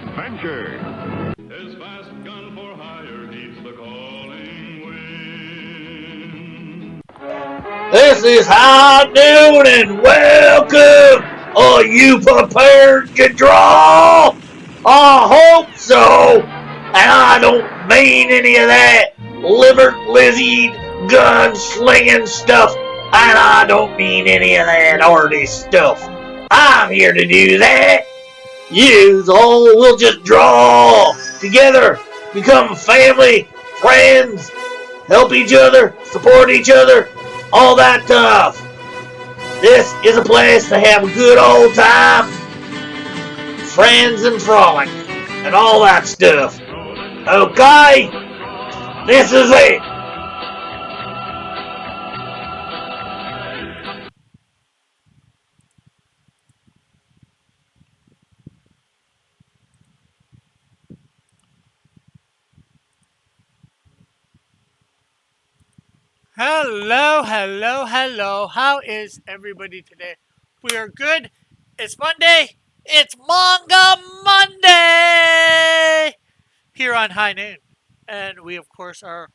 adventure. His fast gun for hire heeds the calling wind. This is High Noon and welcome! Are you prepared to draw? I hope so! And I don't mean any of that liver-lizzied, gun-slinging stuff. And I don't mean any of that artist stuff. I'm here to do that. Yous all will just draw together, become family, friends, help each other, support each other, all that stuff. This is a place to have a good old time, friends and frolic, and all that stuff. Okay? This is it. Hello, hello, hello. How is everybody today? We are good. It's Monday. It's Manga Monday here on High Noon. And we, of course, are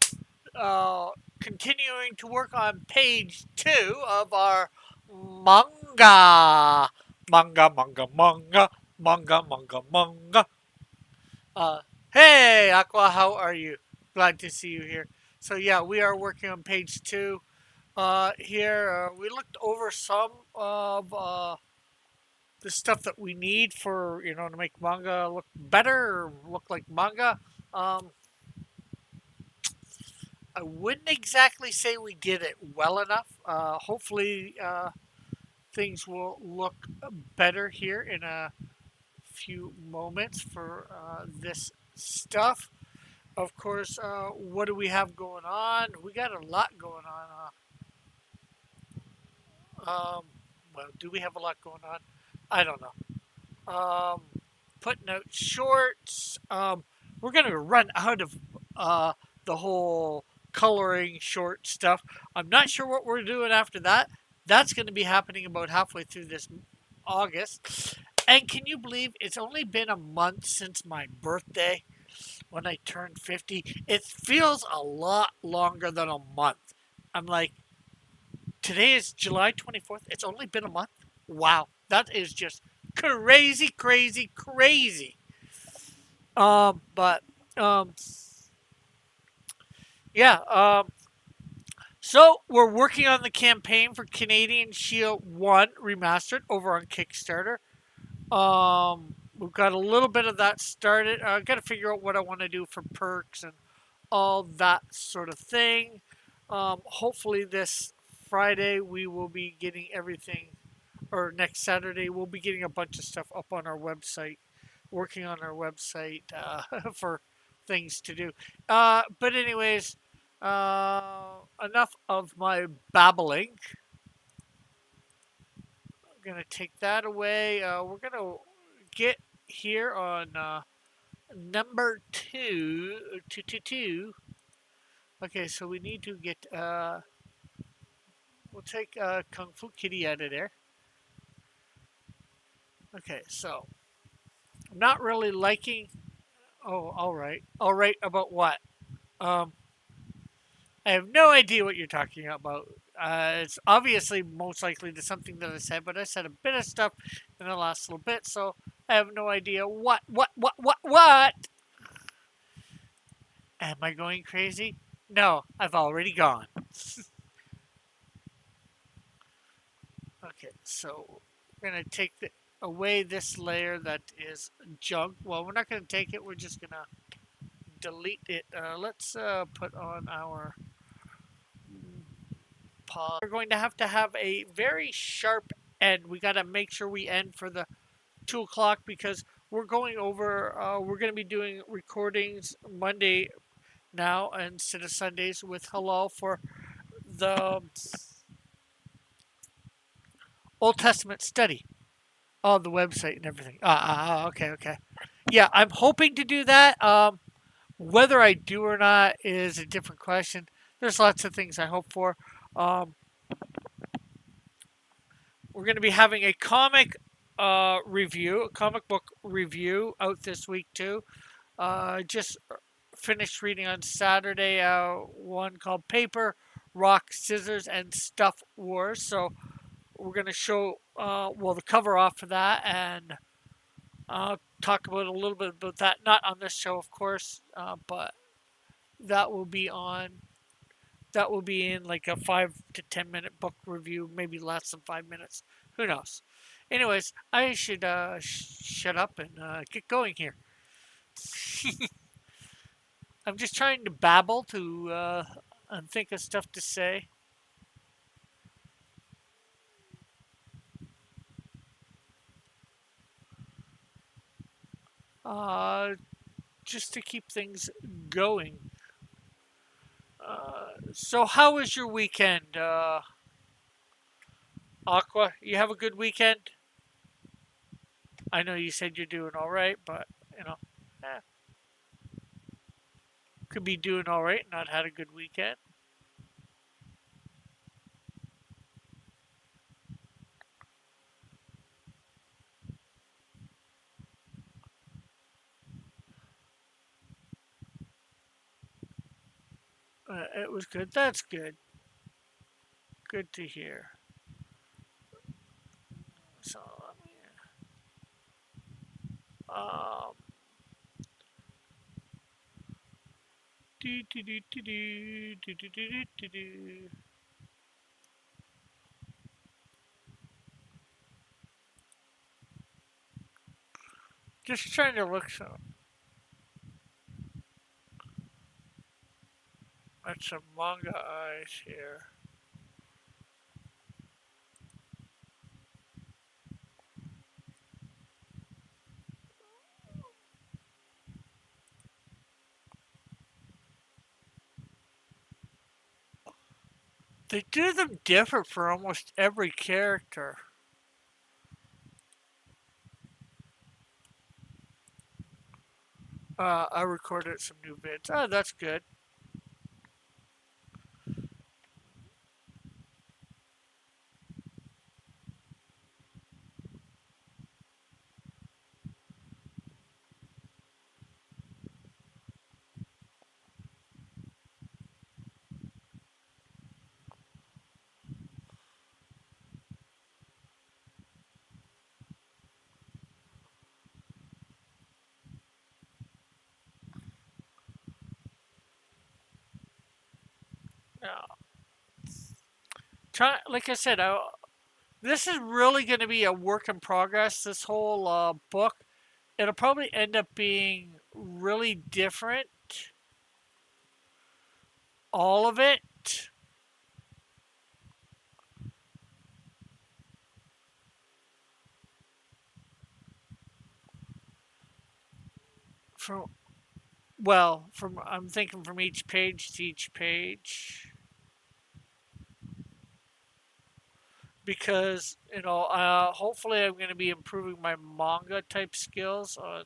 continuing to work on page 2 of our manga. Manga, manga, manga, manga, manga, manga. Hey, Aqua, how are you? Glad to see you here. So, yeah, we are working on page 2. Here, we looked over some of the stuff that we need for, to make manga look better or look like manga. Um, I wouldn't exactly say we did it well enough. Hopefully, things will look better here in a few moments for this stuff. Of course, what do we have going on? We got a lot going on. Well, do we have a lot going on? I don't know. Putting out shorts. We're gonna run out of the whole coloring short stuff. I'm not sure what we're doing after that. That's going to be happening about halfway through this August. And can you believe it's only been a month since my birthday when I turned 50? It feels a lot longer than a month. I'm like, today is July 24th. It's only been a month. Wow, that is just crazy, crazy, crazy. But yeah. So we're working on the campaign for Canadian Shield 1 Remastered over on Kickstarter. We've got a little bit of that started. I've got to figure out what I want to do for perks and all that sort of thing. Hopefully this Friday we will be getting everything, or next Saturday we'll be getting a bunch of stuff up on our website, working on our website for things to do. But anyways, enough of my babbling. I'm gonna take that away. We're gonna get here on number two. Okay, so we need to get. We'll take Kung Fu Kitty out of there. Okay, so I'm not really liking. Oh, all right. All right about what? Um, I have no idea what you're talking about. It's obviously most likely to something that I said, but I said a bit of stuff in the last little bit, so I have no idea what. Am I going crazy? No, I've already gone. Okay, so we're gonna take away this layer that is junk. Well, we're not gonna take it. We're just gonna delete it. Let's put on our pause. We're going to have a very sharp end. We got to make sure we end for the 2 o'clock because we're going over. We're going to be doing recordings Monday now instead of Sundays with Halal for the Old Testament study on the website and everything. Okay. Yeah, I'm hoping to do that. Whether I do or not is a different question. There's lots of things I hope for. We're going to be having a comic review, a comic book review out this week too. Just finished reading on Saturday one called Paper, Rock, Scissors, and Stuff Wars. So we're gonna show well the cover off for that and talk about a little bit about that. Not on this show, of course, but that will be on. That will be in like a 5 to 10 minute book review, maybe less than 5 minutes. Who knows? Anyways, I should shut up and get going here. I'm just trying to babble to and think of stuff to say. Uh, just to keep things going. So, how was your weekend, Aqua? You have a good weekend? I know you said you're doing all right, but you know, eh, could be doing all right and not had a good weekend. It was good. That's good. Good to hear. So, um, do, do, do, do, do, do, do, do, do, do. Just trying to look at some manga eyes here. They do them different for almost every character. I recorded some new vids. Oh, that's good. Yeah. Like I said, this is really going to be a work in progress. This whole book, it'll probably end up being really different. All of it. From from I'm thinking from each page to each page because hopefully I'm going to be improving my manga type skills on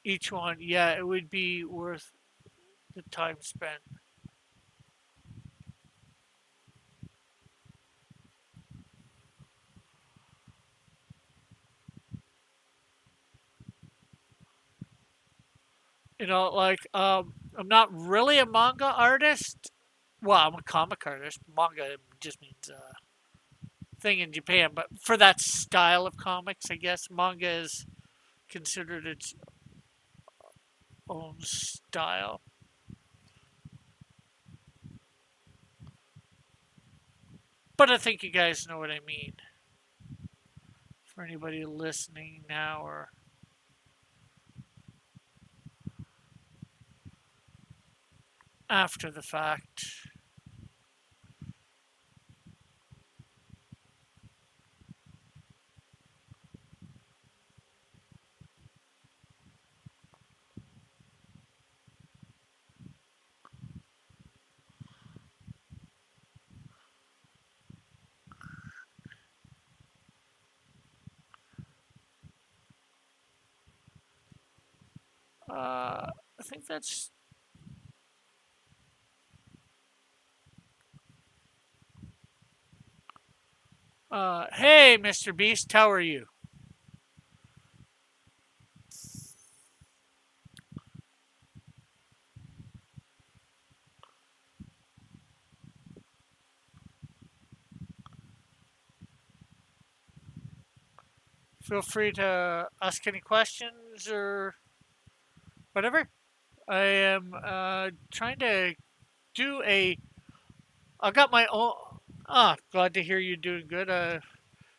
each one. Yeah, it would be worth the time spent. I'm not really a manga artist. Well, I'm a comic artist. Manga just means thing in Japan, but for that style of comics, I guess manga is considered its own style. But I think you guys know what I mean. For anybody listening now or after the fact. I think Hey, Mr. Beast, how are you? Feel free to ask any questions or whatever. I am trying to do a. I got my own. Ah, glad to hear you're doing good.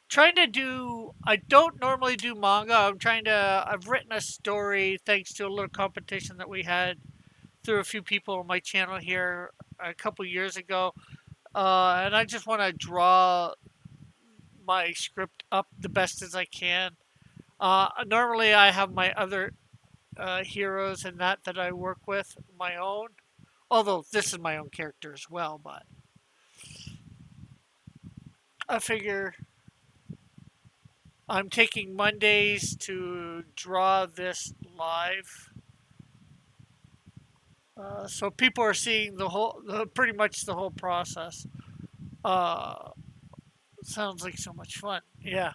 Trying to do. I don't normally do manga. I'm trying to. I've written a story thanks to a little competition that we had through a few people on my channel here a couple years ago. And I just want to draw my script up the best as I can. Normally, I have my other heroes and that I work with, my own. Although this is my own character as well, but I figure I'm taking Mondays to draw this live. So people are seeing pretty much the whole process. Uh, Sounds like so much fun. Yeah.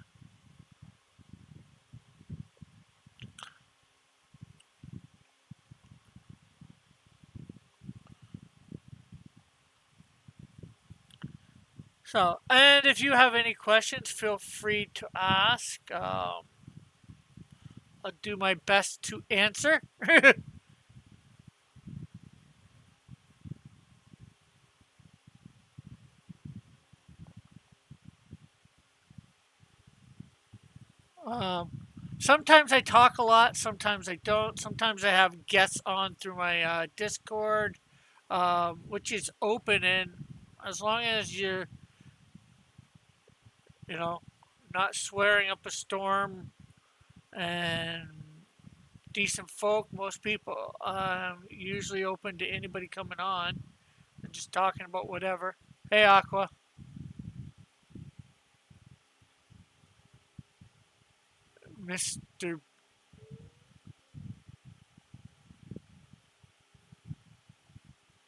So, and if you have any questions, feel free to ask. I'll do my best to answer. um, Sometimes I talk a lot, sometimes I don't. Sometimes I have guests on through my Discord, which is open, and as long as you know, not swearing up a storm and decent folk, most people usually open to anybody coming on and just talking about whatever. Hey, Aqua, Mister.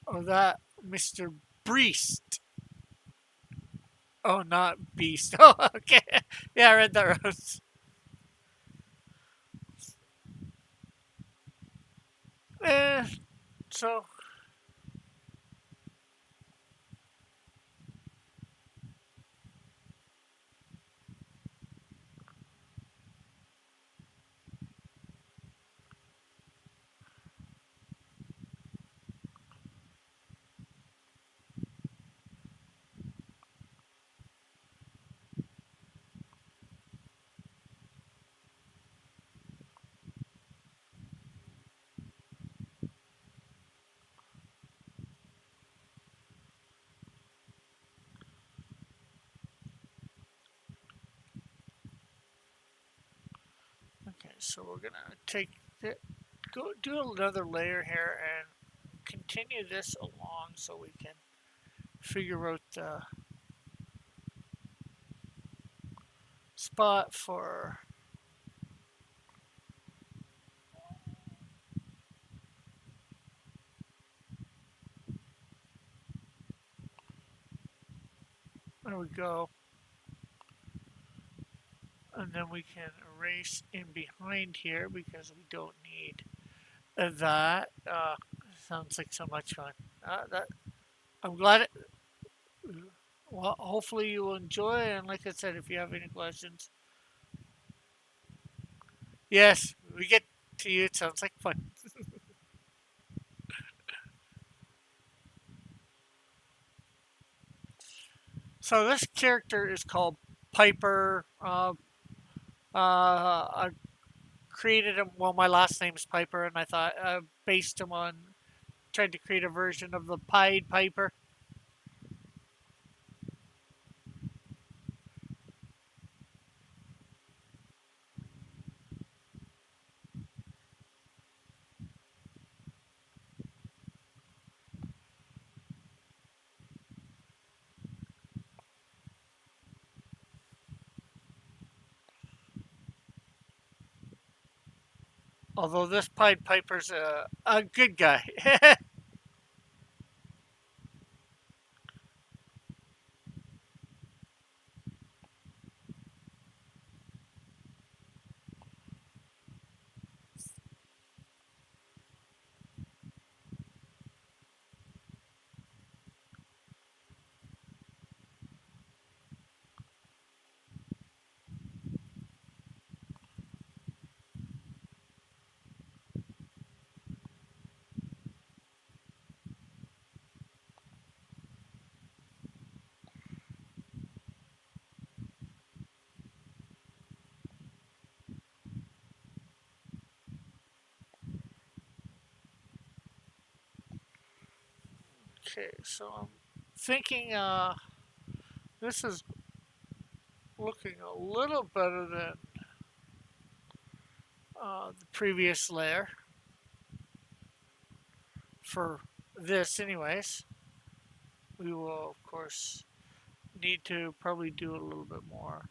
Oh, that Mister Breast. Oh, not Beast. Oh, okay. Yeah, I read that wrong. Eh, so okay, so we're gonna go do another layer here and continue this along so we can figure out the spot for. There we go. And then we can erase in behind here because we don't need that. Sounds like so much fun. That I'm glad it. Well, hopefully you will enjoy. And like I said, if you have any questions, yes, we get to you. It sounds like fun. So this character is called Piper. I created him. Well, my last name is Piper, and I thought based him on tried to create a version of the Pied Piper. Although this Pied Piper's a good guy. Okay, so I'm thinking this is looking a little better than the previous layer for this anyways. We will of course need to probably do a little bit more.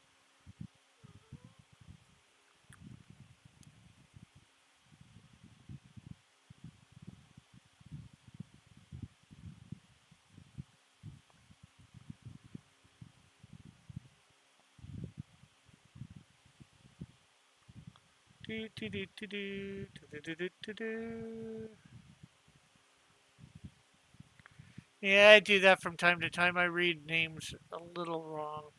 Do, do, do, do, do, do, do, do, do, do. Yeah, I do that from time to time. I read names a little wrong.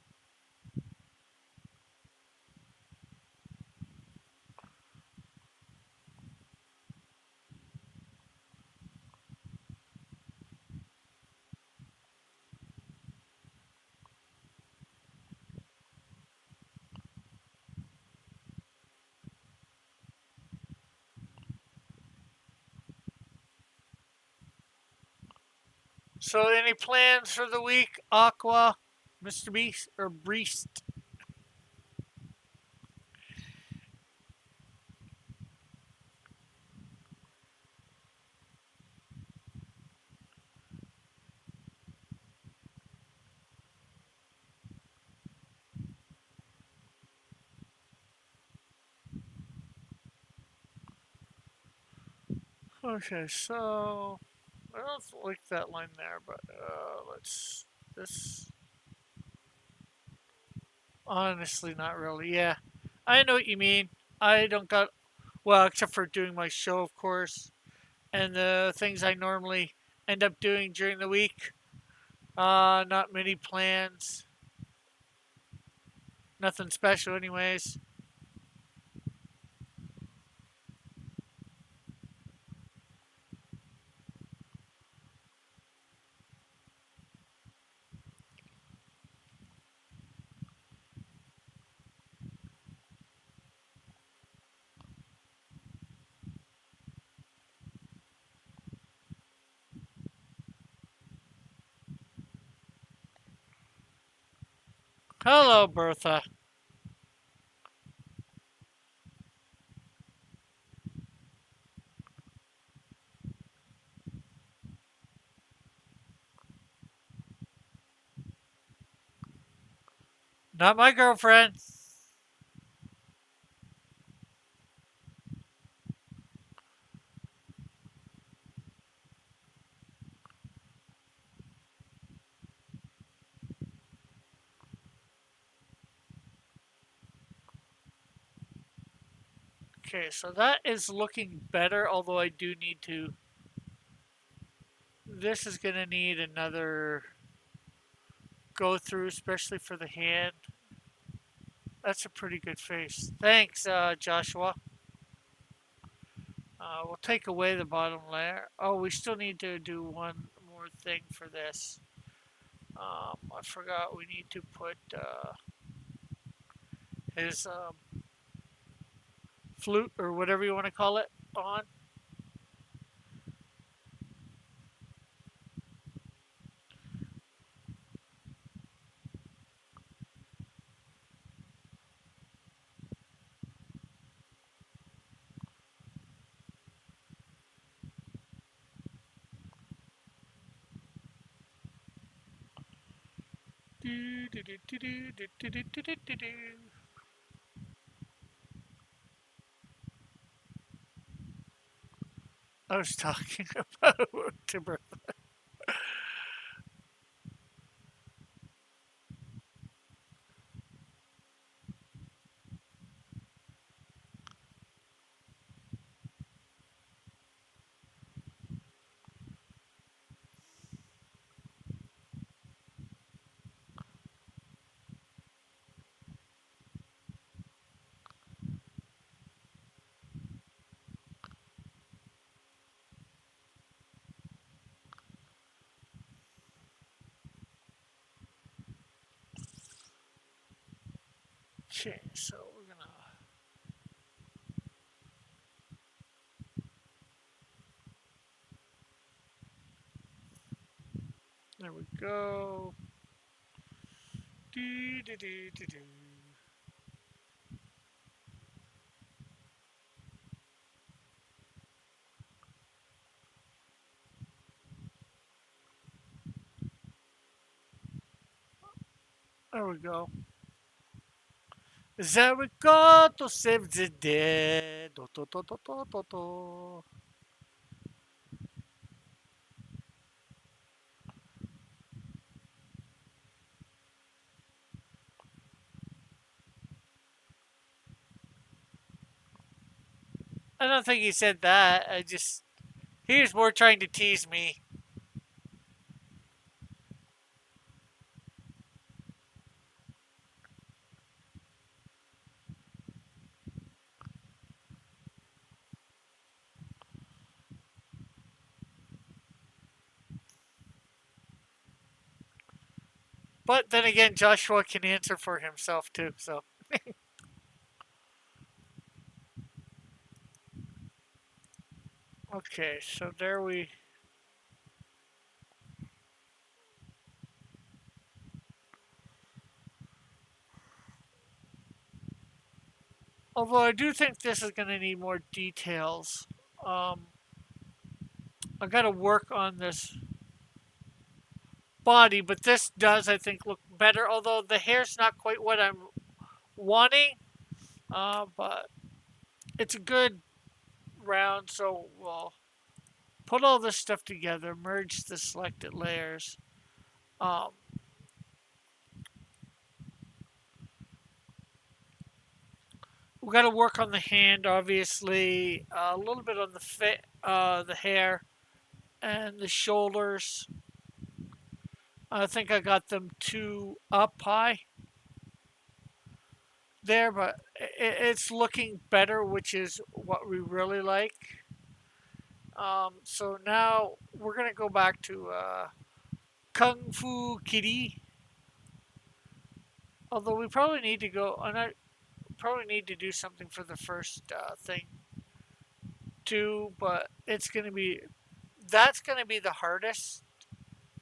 So, any plans for the week, Aqua, Mr. Beast, or Breast? Okay, so I don't like that line there, but let's this. Honestly, not really. Yeah, I know what you mean. I don't got well, except for doing my show, of course, and the things I normally end up doing during the week. Not many plans. Nothing special, anyways. Hello, Bertha. Not my girlfriend. Okay, so that is looking better, although I do need to. This is going to need another go through, especially for the hand. That's a pretty good face. Thanks, Joshua. We'll take away the bottom layer. Oh, we still need to do one more thing for this. I forgot we need to put his flute or whatever you want to call it on. Do, do, do, do, do, do, do, do, do, do, do. I was talking about timber. Okay, so we're gonna. There we go. Do, do, do, do, do. There we go. There we go to save the day. Do, do, do, do, do, do, do. I don't think he said that. He was more trying to tease me. But then again, Joshua can answer for himself too. So okay, so there we. Although I do think this is going to need more details. Um, I got to work on this body, but this does, I think, look better. Although the hair's not quite what I'm wanting, but it's a good round. So we'll put all this stuff together, merge the selected layers. Um, we got to work on the hand, obviously, a little bit on the hair, and the shoulders. I think I got them too up high there, but it's looking better, which is what we really like. So now we're gonna go back to Kung Fu Kitty. Although we probably need to go, and I probably need to do something for the first thing too. But that's gonna be the hardest,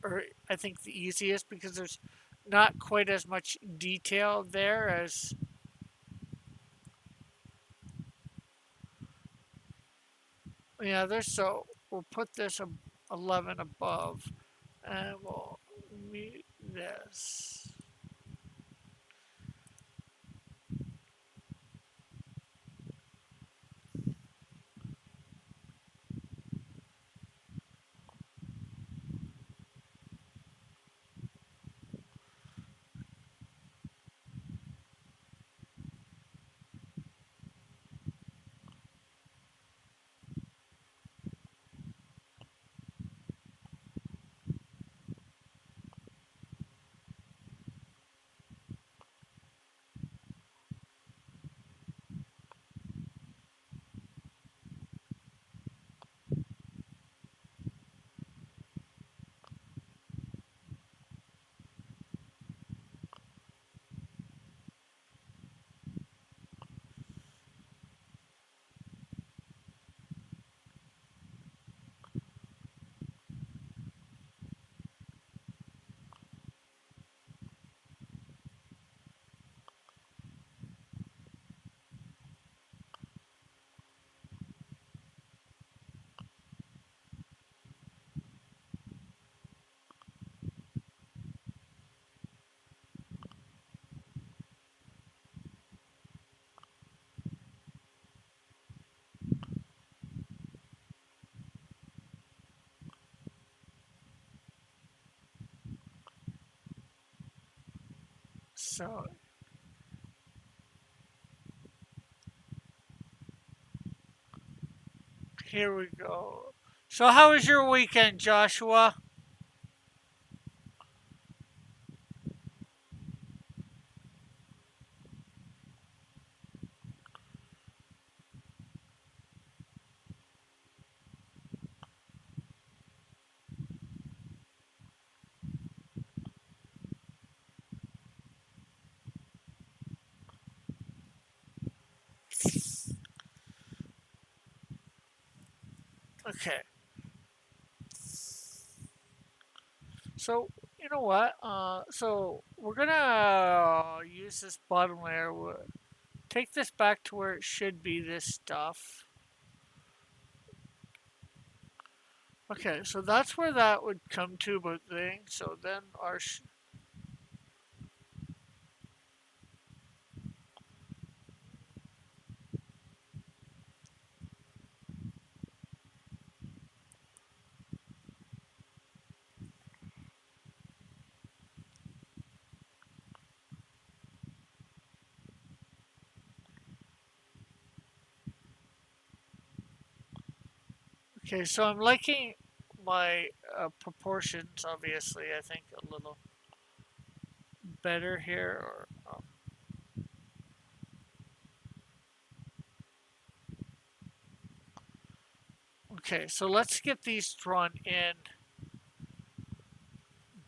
or I think the easiest, because there's not quite as much detail there as. Yeah, there's so we'll put this 11 above, and we'll mute this. So here we go. So how was your weekend, Joshua? Okay. So, you know what? So we're gonna use this bottom layer. Take this back to where it should be, this stuff. Okay, so that's where that would come to about thing. So then okay, so I'm liking my proportions, obviously, I think a little better here. Okay, so let's get these drawn in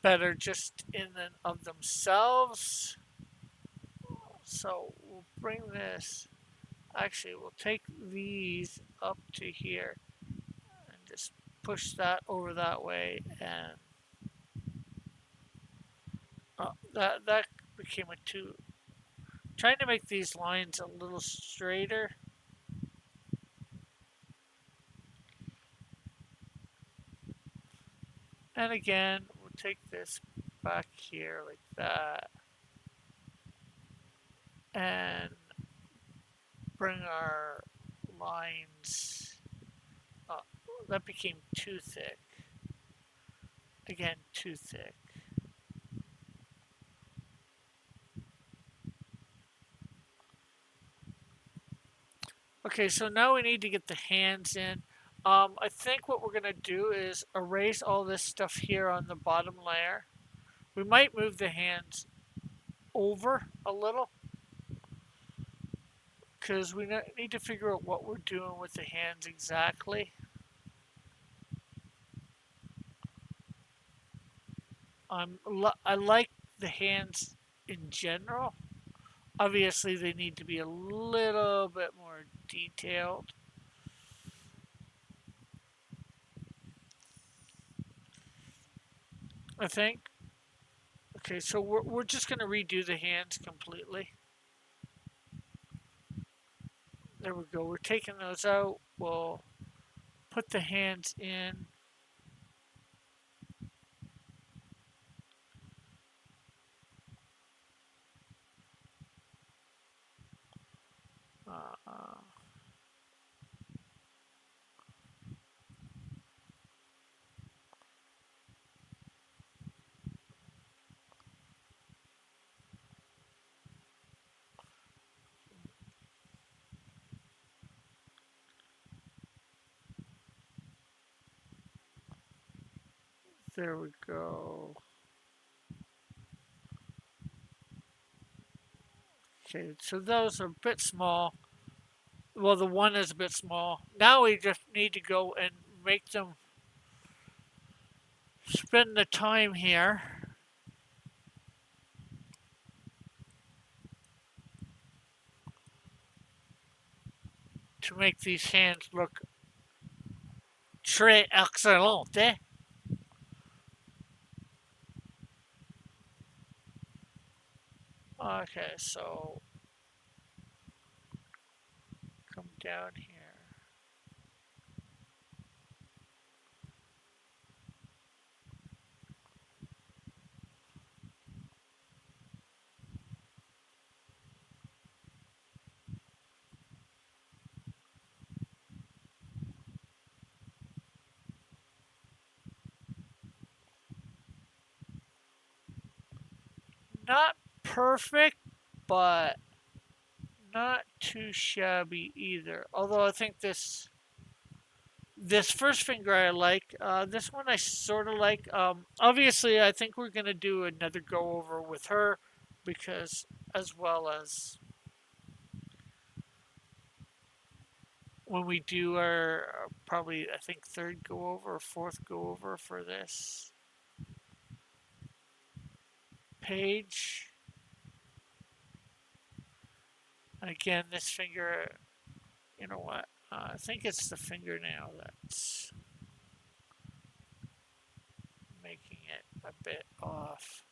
better just in and of themselves. So we'll bring this, actually, we'll take these up to here and just push that over that way, and that became a two. Trying to make these lines a little straighter. And again, we'll take this back here like that. And bring our lines up. That became too thick. Again, too thick. Okay, so now we need to get the hands in. I think what we're going to do is erase all this stuff here on the bottom layer. We might move the hands over a little because we need to figure out what we're doing with the hands exactly. I like the hands in general. Obviously, they need to be a little bit more detailed. I think. Okay, so we're just going to redo the hands completely. There we go. We're taking those out. We'll put the hands in. Uh, there we go. Okay, so those are a bit small. Well, the one is a bit small. Now we just need to go and make them spend the time here to make these hands look très excellent, eh? Okay, so come down here. Not perfect, but not too shabby either. Although I think this first finger I like. This one I sort of like. Obviously, I think we're gonna do another go over with her because, as well as when we do our probably I think third go over or fourth go over for this page. Again, this finger, you know what? I think it's the fingernail that's making it a bit off.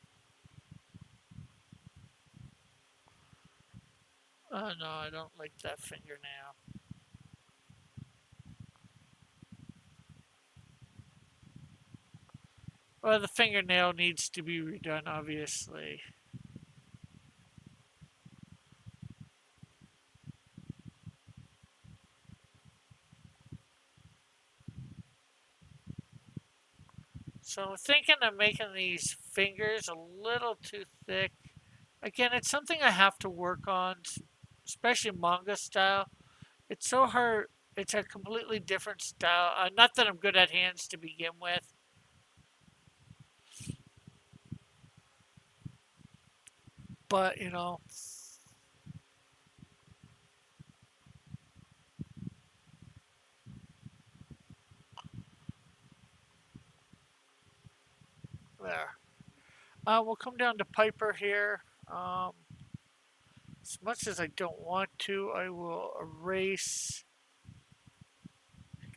Oh no, I don't like that fingernail. Well, the fingernail needs to be redone, obviously. So I'm thinking of making these fingers a little too thick. Again, it's something I have to work on, especially manga style. It's so hard. It's a completely different style. Not that I'm good at hands to begin with, but you know, there. We'll come down to Piper here. As much as I don't want to, I will erase.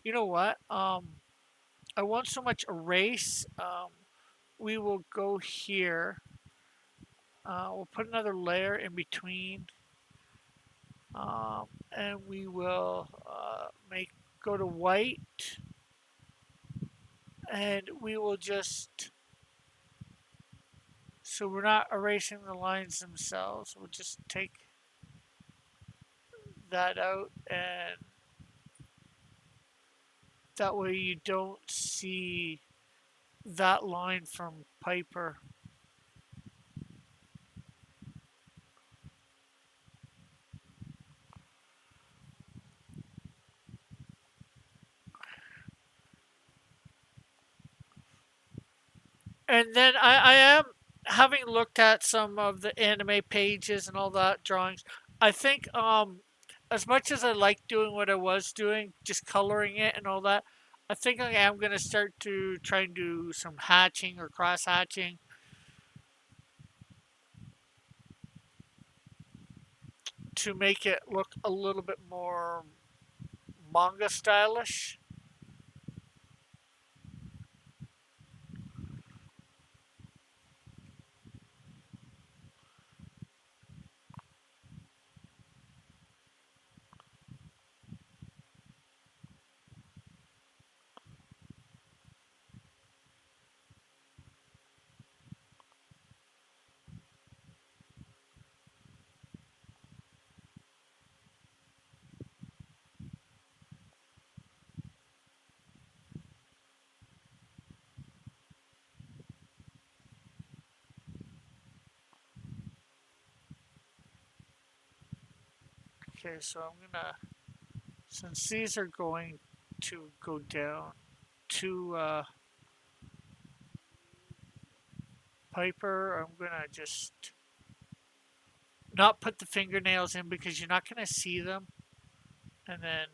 You know what? I won't so much erase. We will go here. We'll put another layer in between, and we will make go to white, and we will just so we're not erasing the lines themselves. We'll just take that out, and that way you don't see that line from Piper. And then I am having looked at some of the anime pages and all that drawings. I think as much as I like doing what I was doing, just coloring it and all that, I think I am gonna start to try and do some hatching or cross hatching to make it look a little bit more manga stylish. Okay, so I'm gonna since these are going to go down to Piper, I'm gonna just not put the fingernails in because you're not gonna see them. And then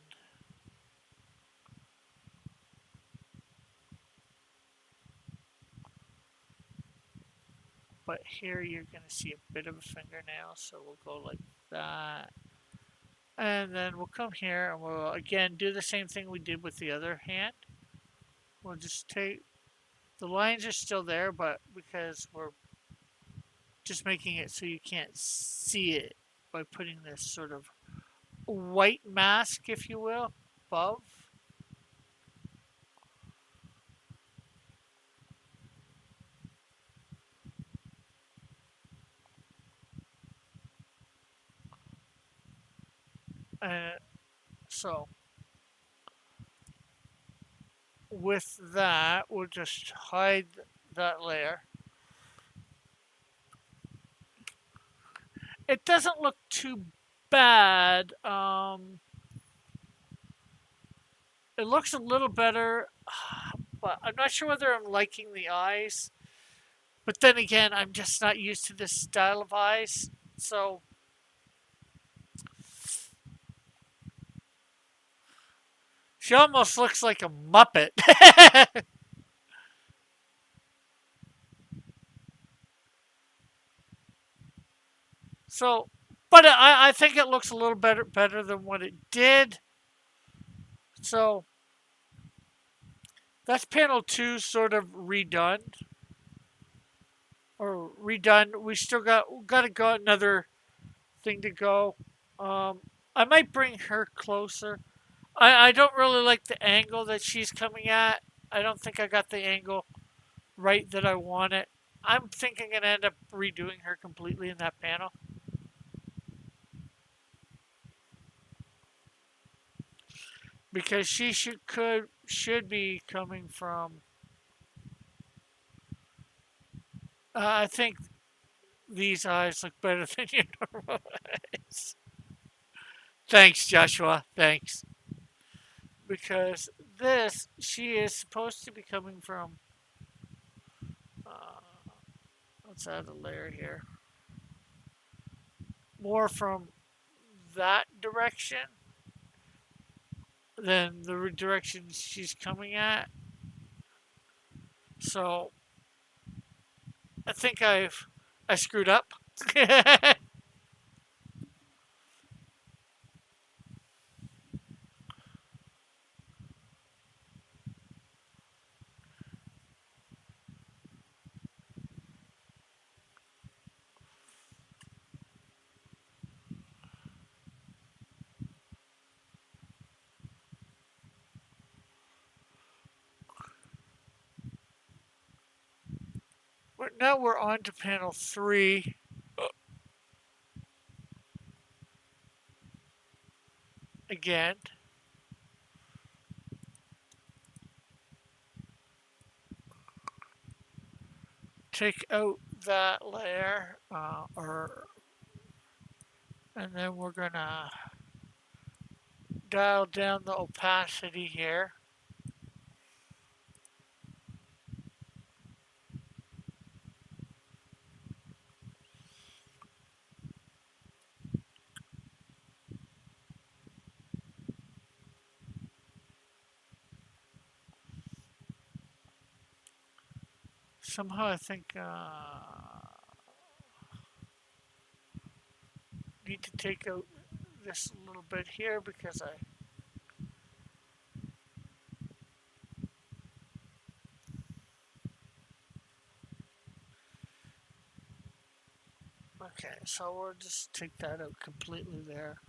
but here you're gonna see a bit of a fingernail, so we'll go like that. And then we'll come here and we'll again do the same thing we did with the other hand. We'll just take the lines are still there, but because we're just making it so you can't see it by putting this sort of white mask, if you will, above. And so with that, we'll just hide that layer. It doesn't look too bad. It looks a little better, but I'm not sure whether I'm liking the eyes. But then again, I'm just not used to this style of eyes. So she almost looks like a Muppet. So, but I think it looks a little better than what it did. So that's panel two sort of redone. or redone. We still got to go another thing to go. Um, I might bring her closer. I don't really like the angle that she's coming at. I don't think I got the angle right that I want it. I'm thinking I'm gonna end up redoing her completely in that panel because she should be coming from. I think these eyes look better than your normal eyes. Thanks, Joshua. Thanks. Because this, she is supposed to be coming from. Uh, let's add a layer here. More from that direction than the direction she's coming at. So I think I screwed up. Now we're on to panel 3 again. Take out that layer, and then we're gonna dial down the opacity here. Somehow I think need to take out this a little bit here because I okay, so we'll just take that out completely there.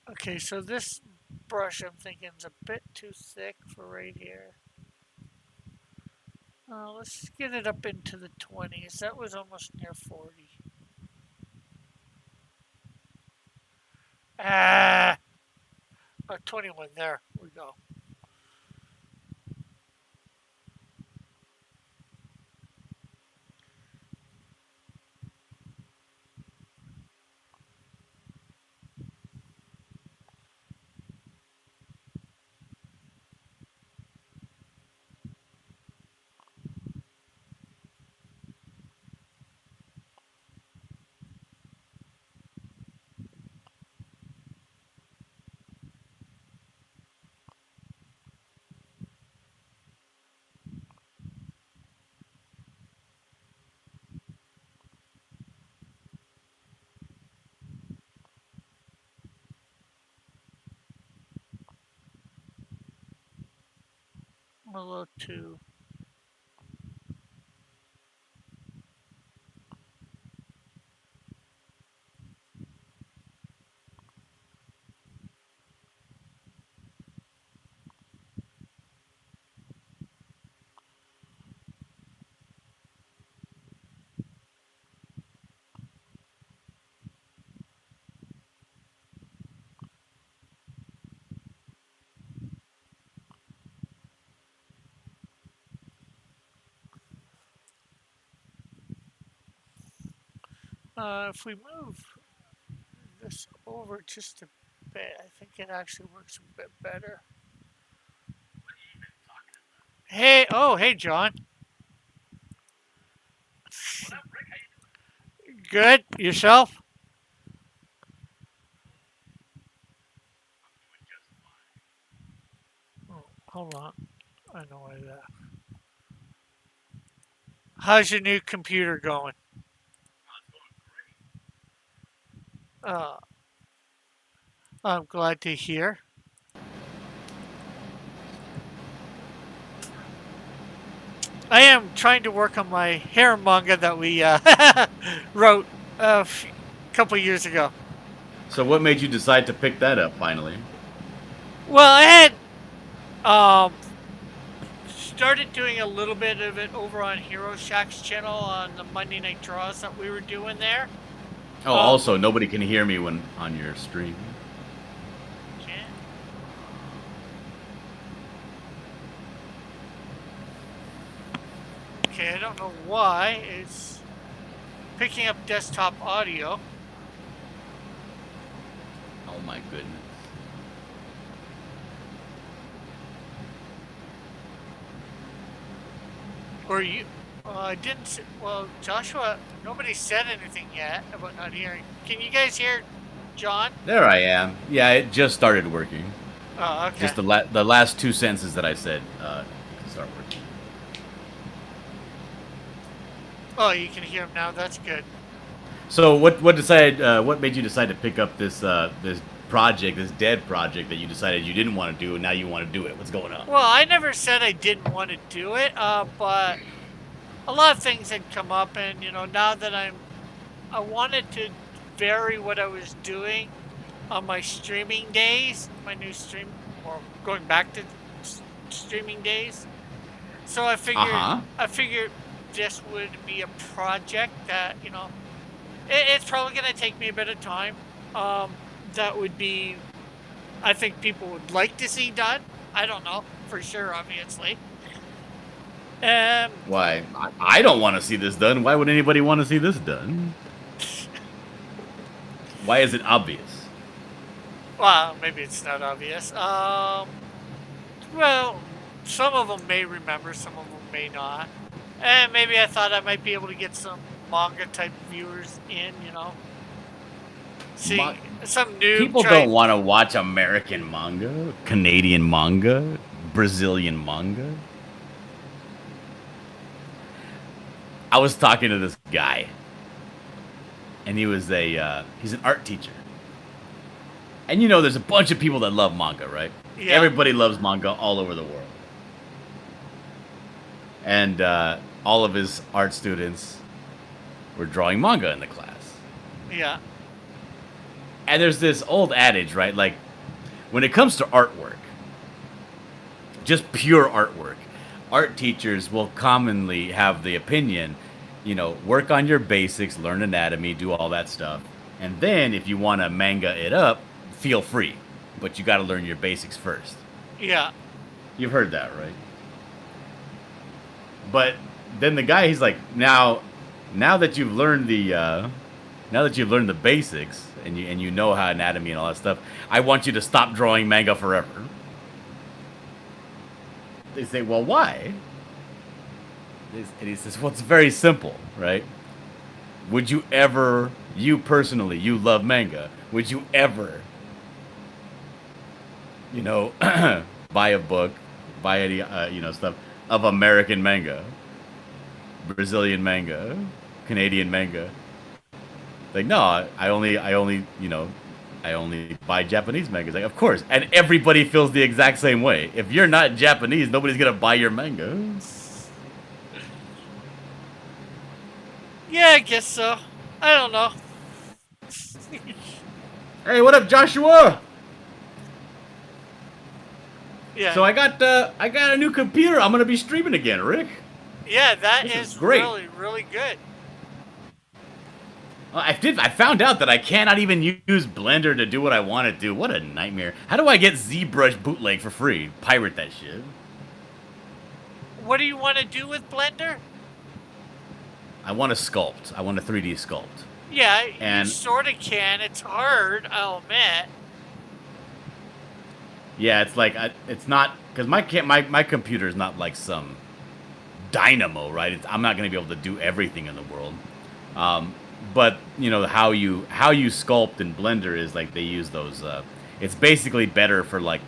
Okay, so this brush I'm thinking is a bit too thick for right here. Let's get it up into the 20s. That was almost near 40. Ah, 21. There we go. A little too. If we move this over just a bit, I think it actually works a bit better. Hey, oh, hey, John. Good. Yourself? Oh, hold on. I know why that. How's your new computer going? Uh, I'm glad to hear. I am trying to work on my harem manga that we wrote a couple years ago. So what made you decide to pick that up finally? Well, I had um, started doing a little bit of it over on Hero Shack's channel on the Monday Night Draws that we were doing there. Oh, also nobody can hear me when on your stream. Okay. Okay, I don't know why it's picking up desktop audio. Oh my goodness. Or you, I didn't. Well, Joshua, nobody said anything yet about not hearing. Can you guys hear, John? There I am. Yeah, it just started working. Oh, okay. Just the last two sentences that I said can start working. Oh, you can hear him now. That's good. So what made you decide to pick up this this project, this dead project that you decided you didn't want to do and now you want to do it? What's going on? Well, I never said I didn't want to do it, but a lot of things had come up, and now that I wanted to vary what I was doing on my streaming days, my new stream, or going back to streaming days. So I figured this would be a project that it's probably going to take me a bit of time. That would be, I think people would like to see done. I don't know for sure, obviously. Why? I don't want to see this done. Why would anybody want to see this done? Why is it obvious? Well, maybe it's not obvious. Well, some of them may remember, some of them may not. And maybe I thought I might be able to get some manga type viewers in, See, some new. People don't want to watch American manga, Canadian manga, Brazilian manga. I was talking to this guy, and he was he's an art teacher. And there's a bunch of people that love manga, right? Yeah. Everybody loves manga all over the world. And all of his art students were drawing manga in the class. Yeah. And there's this old adage, right? Like, when it comes to artwork, just pure artwork, art teachers will commonly have the opinion, work on your basics, learn anatomy, do all that stuff. And then if you want to manga it up, feel free. But you got to learn your basics first. Yeah. You've heard that, right? But then the guy, he's like, now that you've learned the basics and you know how anatomy and all that stuff, I want you to stop drawing manga forever. They say, well, why? And he says, well, it's very simple, right? Would you ever, you personally, you love manga, would you ever, buy a book, buy any, stuff of American manga, Brazilian manga, Canadian manga? Like, no, I only buy Japanese mangas. Like, of course. And everybody feels the exact same way. If you're not Japanese, nobody's going to buy your manga. Yeah, I guess so. I don't know. Hey, what up, Joshua? Yeah. So I got a new computer. I'm going to be streaming again, Rick. Yeah, that This is great. really, really good. I found out that I cannot even use Blender to do what I want to do. What a nightmare. How do I get ZBrush bootleg for free? Pirate that shit. What do you want to do with Blender? I want to sculpt. I want to 3D sculpt. Yeah, And- you sort of can. It's hard, I'll admit. Yeah, it's like it's not because my computer is not like some dynamo, right? I'm not going to be able to do everything in the world. But how you sculpt in Blender is like they use those. It's basically better for like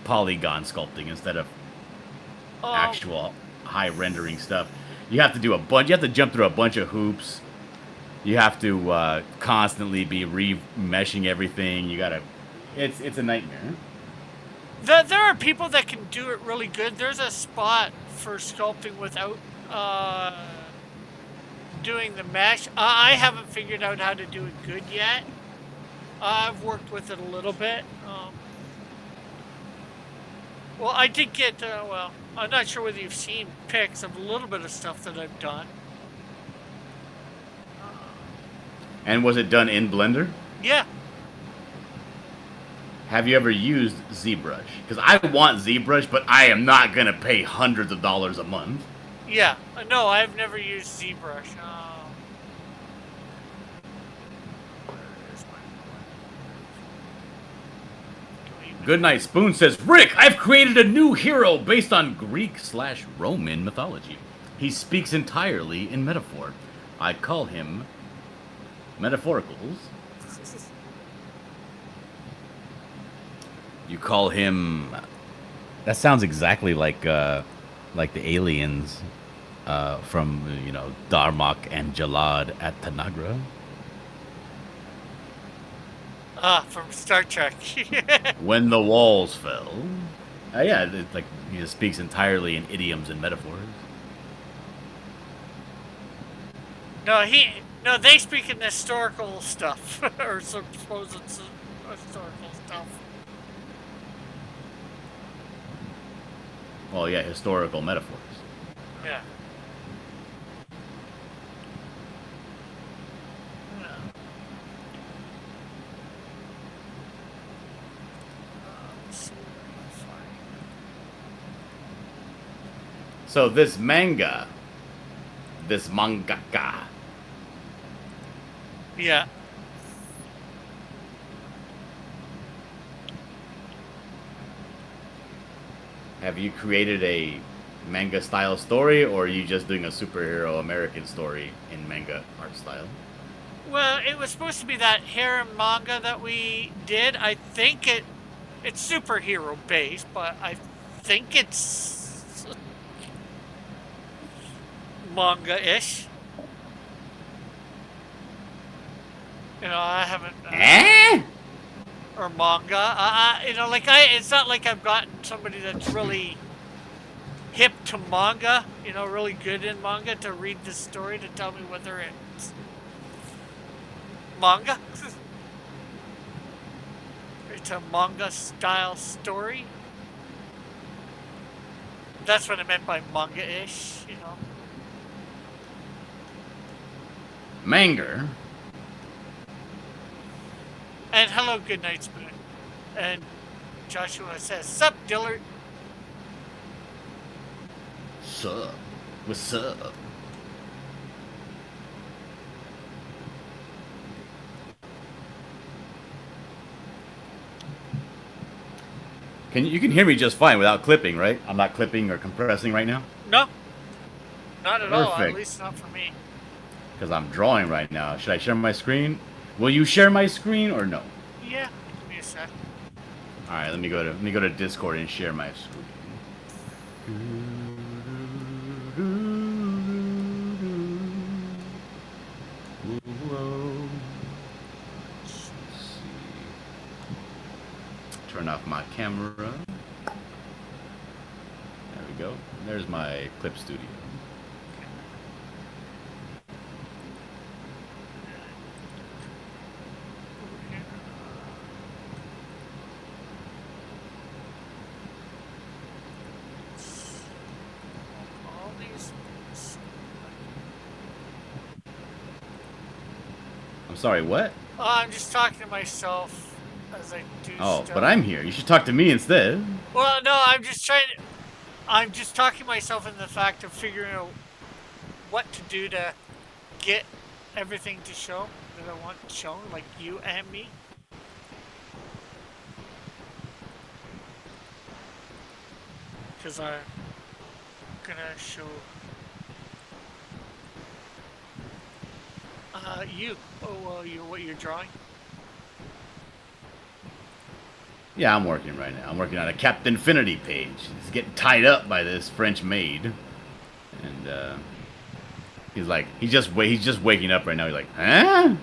polygon sculpting instead of actual high rendering stuff. You have to do you have to jump through a bunch of hoops. You have to constantly be remeshing everything. You gotta. It's a nightmare. There are people that can do it really good. There's a spot for sculpting without doing the mesh. I haven't figured out how to do it good yet. I've worked with it a little bit. Well, I did get, well, I'm not sure whether you've seen pics of a little bit of stuff that I've done. And was it done in Blender? Yeah. Have you ever used ZBrush? Because I want ZBrush, but I am not going to pay hundreds of dollars a month. Yeah. No, I've never used ZBrush. Goodnight Spoon says, Rick, I've created a new hero based on Greek/Roman mythology. He speaks entirely in metaphor. I call him Metaphoricals. You call him... That sounds exactly like the aliens from, Darmok and Jalad at Tanagra. From Star Trek. When the walls fell. Yeah, it's like he just speaks entirely in idioms and metaphors. No, they speak in historical stuff, or supposed historical stuff. Well, yeah, historical metaphors. Yeah. So this manga, this mangaka, Yeah. have you created a manga style story, or are you just doing a superhero American story in manga art style? Well, it was supposed to be that harem manga that we did. I think it's superhero based, but I think it's manga-ish. I haven't. Or manga. It's not like I've gotten somebody that's really hip to manga, really good in manga to read the story to tell me whether it's manga. It's a manga style story. That's what I meant by manga-ish, Manger. And hello, Good Night Spoon. And Joshua says, sup, Dillard? Sup? What's up? You can hear me just fine without clipping, right? I'm not clipping or compressing right now? No. Not at all. At Perfect. least not for me. Because I'm drawing right now. Should I share my screen? Will you share my screen or no? Yeah. Give me a sec. All right, let me go to Discord and share my screen. Let's see. Turn off my camera. There we go. There's my Clip Studio. All these. I'm sorry, what? Oh, I'm just talking to myself as I do Oh, stuff. but I'm here. You should talk to me instead. Well, no, I'm just talking myself in the fact of figuring out what to do to get everything to show that I want shown, like you and me. Because I'm gonna show you. What you're drawing. Yeah, I'm working right now. I'm working on a Captain Infinity page. He's getting tied up by this French maid, and he's just waking up right now. He's like, huh?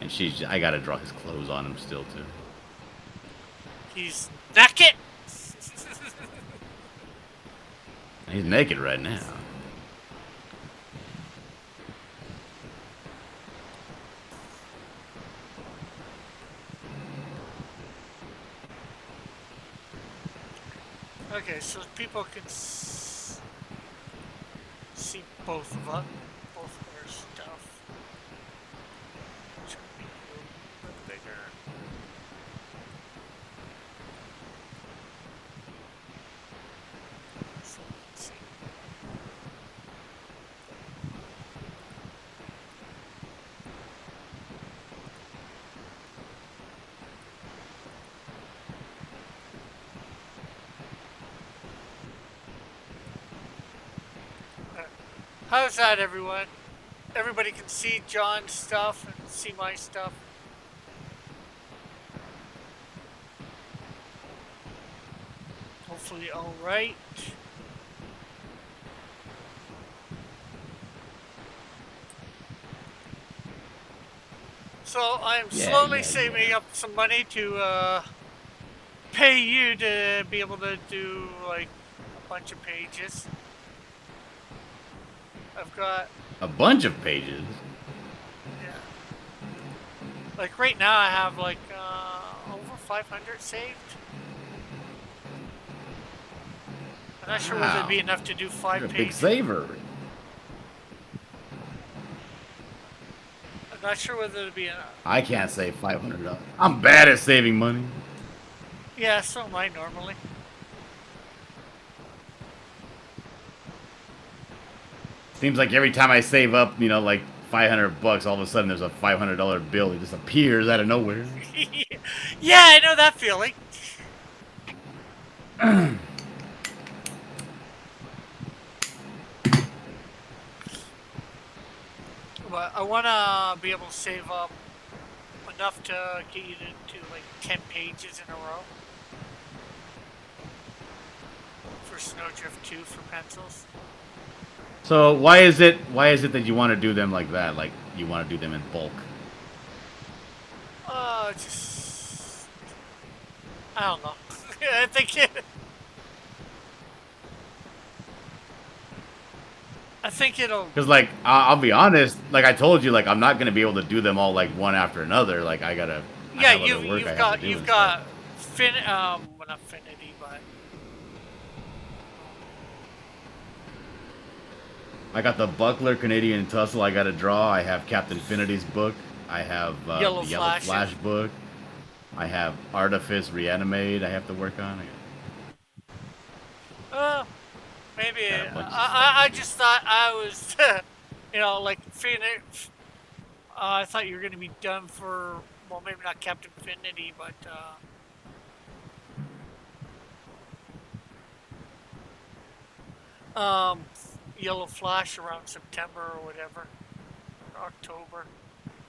And I gotta draw his clothes on him still too. He's naked. He's naked right now. Okay, so people can see both of us, both of our stuff. Should be a little bigger. So let's see. How's that, everyone? Everybody can see John's stuff and see my stuff. Hopefully all right. So I'm slowly saving up some money to pay you to be able to do like a bunch of pages. I've got A bunch of pages. yeah. Like right now I have like over 500 saved. I'm not sure whether it'd be Wow. enough to do 5 You're a big pages. saver. I'm not sure whether it'd be enough. I can't save $500. I'm bad at saving money. Yeah, so am I normally. Seems like every time I save up, like $500, all of a sudden there's a $500 bill that just appears out of nowhere. Yeah, I know that feeling. But I want to be able to save up enough to get you to do like 10 pages in a row for Snowdrift 2 for pencils. So why is it that you want to do them like that? Like you want to do them in bulk? Just I don't know. I think it'll. Because like I'll be honest, like I told you, like I'm not gonna be able to do them all like one after another. Like I Yeah, have other work I have to do you've and got stuff. well, not Finity, but I got the Buckler Canadian Tussle I got to draw. I have Captain Finity's book. I have Yellow the Yellow Flash. Flash book. I have Artifice Reanimate I have to work on. maybe Got a bunch of I just thought I was, like Phoenix. I thought you were gonna be done for maybe not Captain Finity, but Yellow Flash around September or whatever, or October.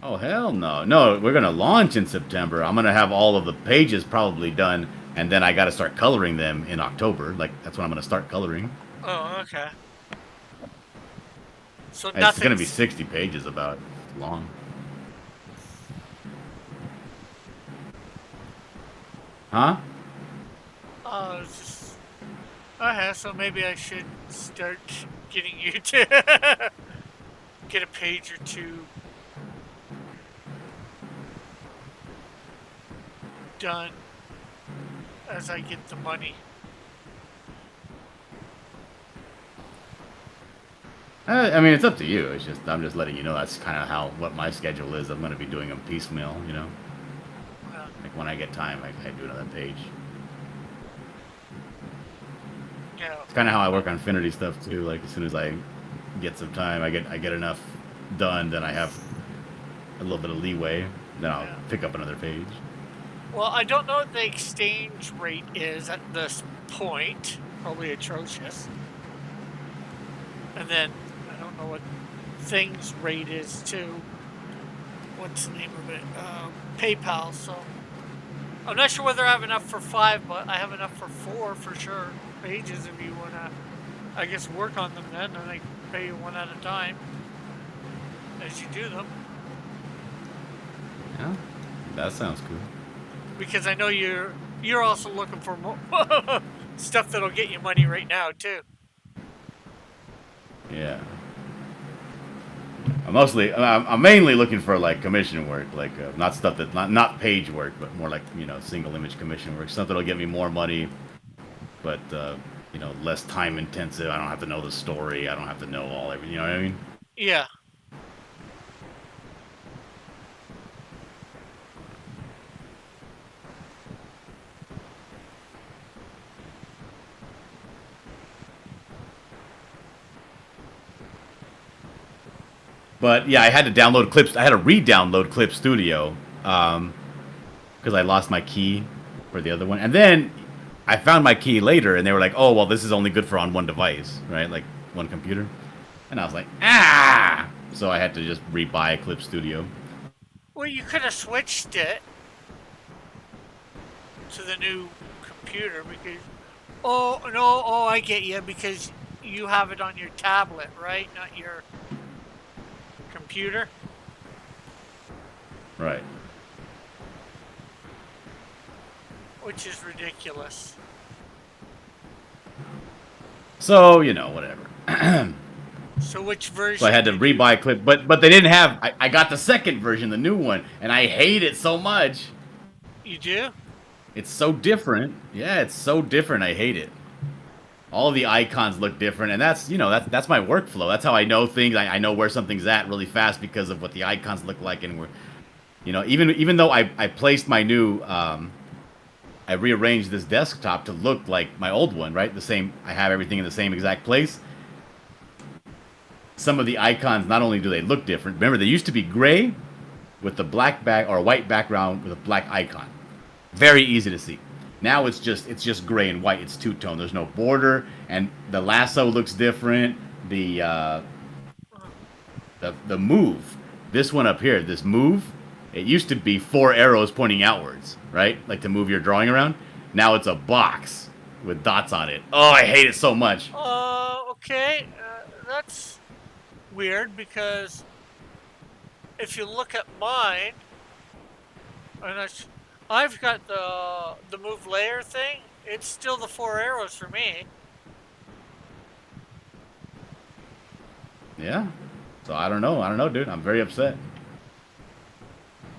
Oh hell no. No, we're gonna launch in September. I'm gonna have all of the pages probably done, and then I gotta start coloring them in October. Like that's when I'm gonna start coloring. Oh, okay. So It's gonna be nothing's 60 pages about long. Huh? It's just okay. So maybe I should start getting you to get a page or two done as I get the money. I mean, it's up to you. It's just I'm just letting you know that's kind of what my schedule is. I'm gonna be doing them piecemeal. Like when I get time, I do another page. Yeah. It's kind of how I work on Finity stuff too. Like as soon as I get some time, I get enough done, then I have a little bit of leeway. Then I'll Yeah. pick up another page. Well, I don't know what the exchange rate is at this point. Probably atrocious. And then I don't know what Thing's rate is too. What's the name of it? PayPal. So I'm not sure whether I have enough for 5, but I have enough for 4 for sure. Pages if you wanna, I guess, work on them then, and I can pay you one at a time as you do them. Yeah, that sounds cool. Because I know you're also looking for more stuff that'll get you money right now too. Yeah. I'm mainly looking for like commission work, like not stuff that not page work, but more like single image commission work, stuff that'll get me more money, but less time intensive. I don't have to know the story. I don't have to know all everything. You know what I mean? Yeah. But yeah, I had to download clips. I had to re-download Clip Studio because I lost my key for the other one, and then I found my key later, and they were like, "Oh, well, this is only good for on one device, right? Like one computer." And I was like, "Ah!" So I had to just re-buy Clip Studio. Well, you could have switched it to the new computer because. Oh no! Oh, I get you because you have it on your tablet, right? Not your computer. Right. Which is ridiculous. So whatever. So which version? So I had to re-buy Clip, but they didn't have. I got the second version, the new one, and I hate it so much. You do? It's so different. Yeah, it's so different. I hate it. All of the icons look different, and that's that's my workflow. That's how I know things. I know where something's at really fast because of what the icons look like, and where, even though I placed my new, I rearranged this desktop to look like my old one, right? The same. I have everything in the same exact place. Some of the icons, not only do they look different. Remember, they used to be gray with the black back or white background with a black icon. Very easy to see. Now it's just gray and white. It's two-tone. There's no border, and the lasso looks different. The move, this one up here, this move, it used to be 4 arrows pointing outwards, right? Like to move your drawing around. Now it's a box with dots on it. Oh, I hate it so much. Okay. That's weird because if you look at mine, and I've got the move layer thing. It's still the 4 arrows for me. Yeah. So I don't know, dude. I'm very upset.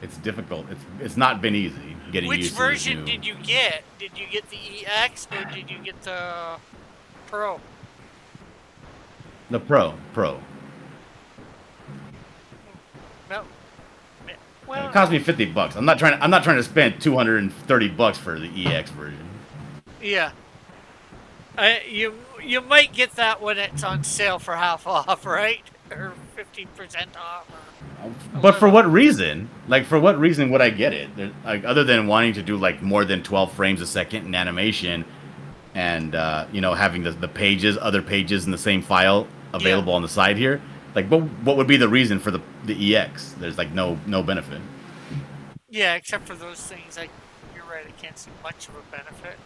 It's difficult. It's not been easy getting Which used to version this new... did you get? Did you get the EX or did you get the Pro? The Pro. No. Well, It cost me $50. I'm not trying to spend $230 for the EX version. yeah. You might get that when it's on sale for half off, right? Or 50% off. But for what reason? Like, for what reason would I get it? Like, other than wanting to do like more than 12 frames a second in animation, and having the pages, other pages in the same file available on the side here. Like, what would be the reason for the EX? There's like no benefit. Yeah, except for those things. You're right. I can't see much of a benefit.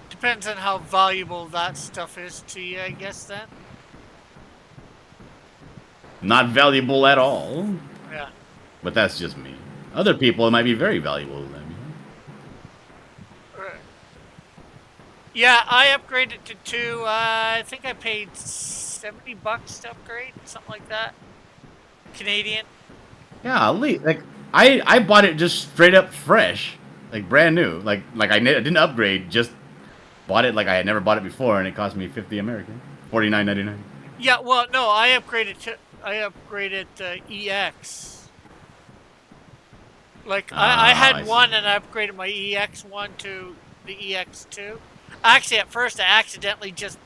Depends on how valuable that stuff is to you, I guess. Then. Not valuable at all. Yeah. But that's just me. Other people, it might be very valuable to them. Yeah, I upgraded to 2. I think I paid $70 to upgrade, something like that. Canadian. Yeah, like I bought it just straight up fresh, like brand new. Like I didn't upgrade, just bought it like I had never bought it before, and it cost me $50 American, $49.99. Yeah, well, no, I upgraded to EX. Like I had one, and I upgraded my EX1 to the EX2. Actually, at first, I accidentally just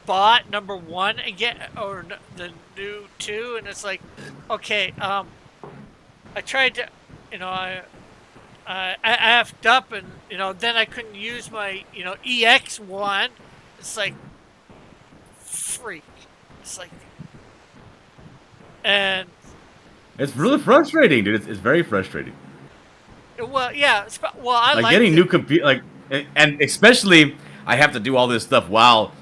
bought number 1 again, or the new 2, and it's like, okay, I tried to, I effed up, and then I couldn't use my EX1. It's like, freak. It's like, and it's really frustrating, dude. It's very frustrating. Well, yeah. I like getting new computer, like, and especially I have to do all this stuff while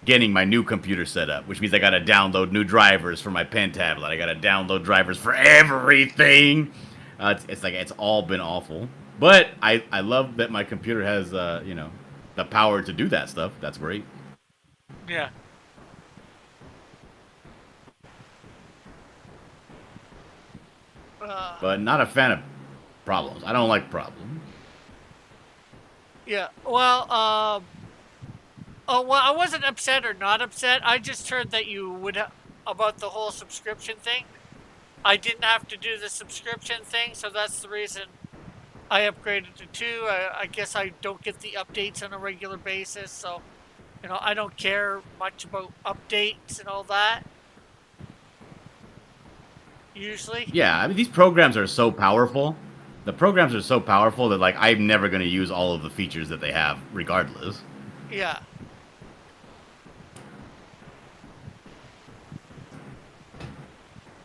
getting my new computer set up, which means I gotta download new drivers for my pen tablet. I gotta download drivers for everything. It's all been awful. But I love that my computer has the power to do that stuff. That's great. Yeah. But not a fan of problems. I don't like problems. Yeah. Well, I wasn't upset or not upset. I just heard that you would about the whole subscription thing. I didn't have to do the subscription thing, so that's the reason I upgraded to 2. I guess I don't get the updates on a regular basis, so I don't care much about updates and all that. Usually. Yeah, I mean these programs are so powerful. The programs are so powerful that like I'm never going to use all of the features that they have, regardless. Yeah.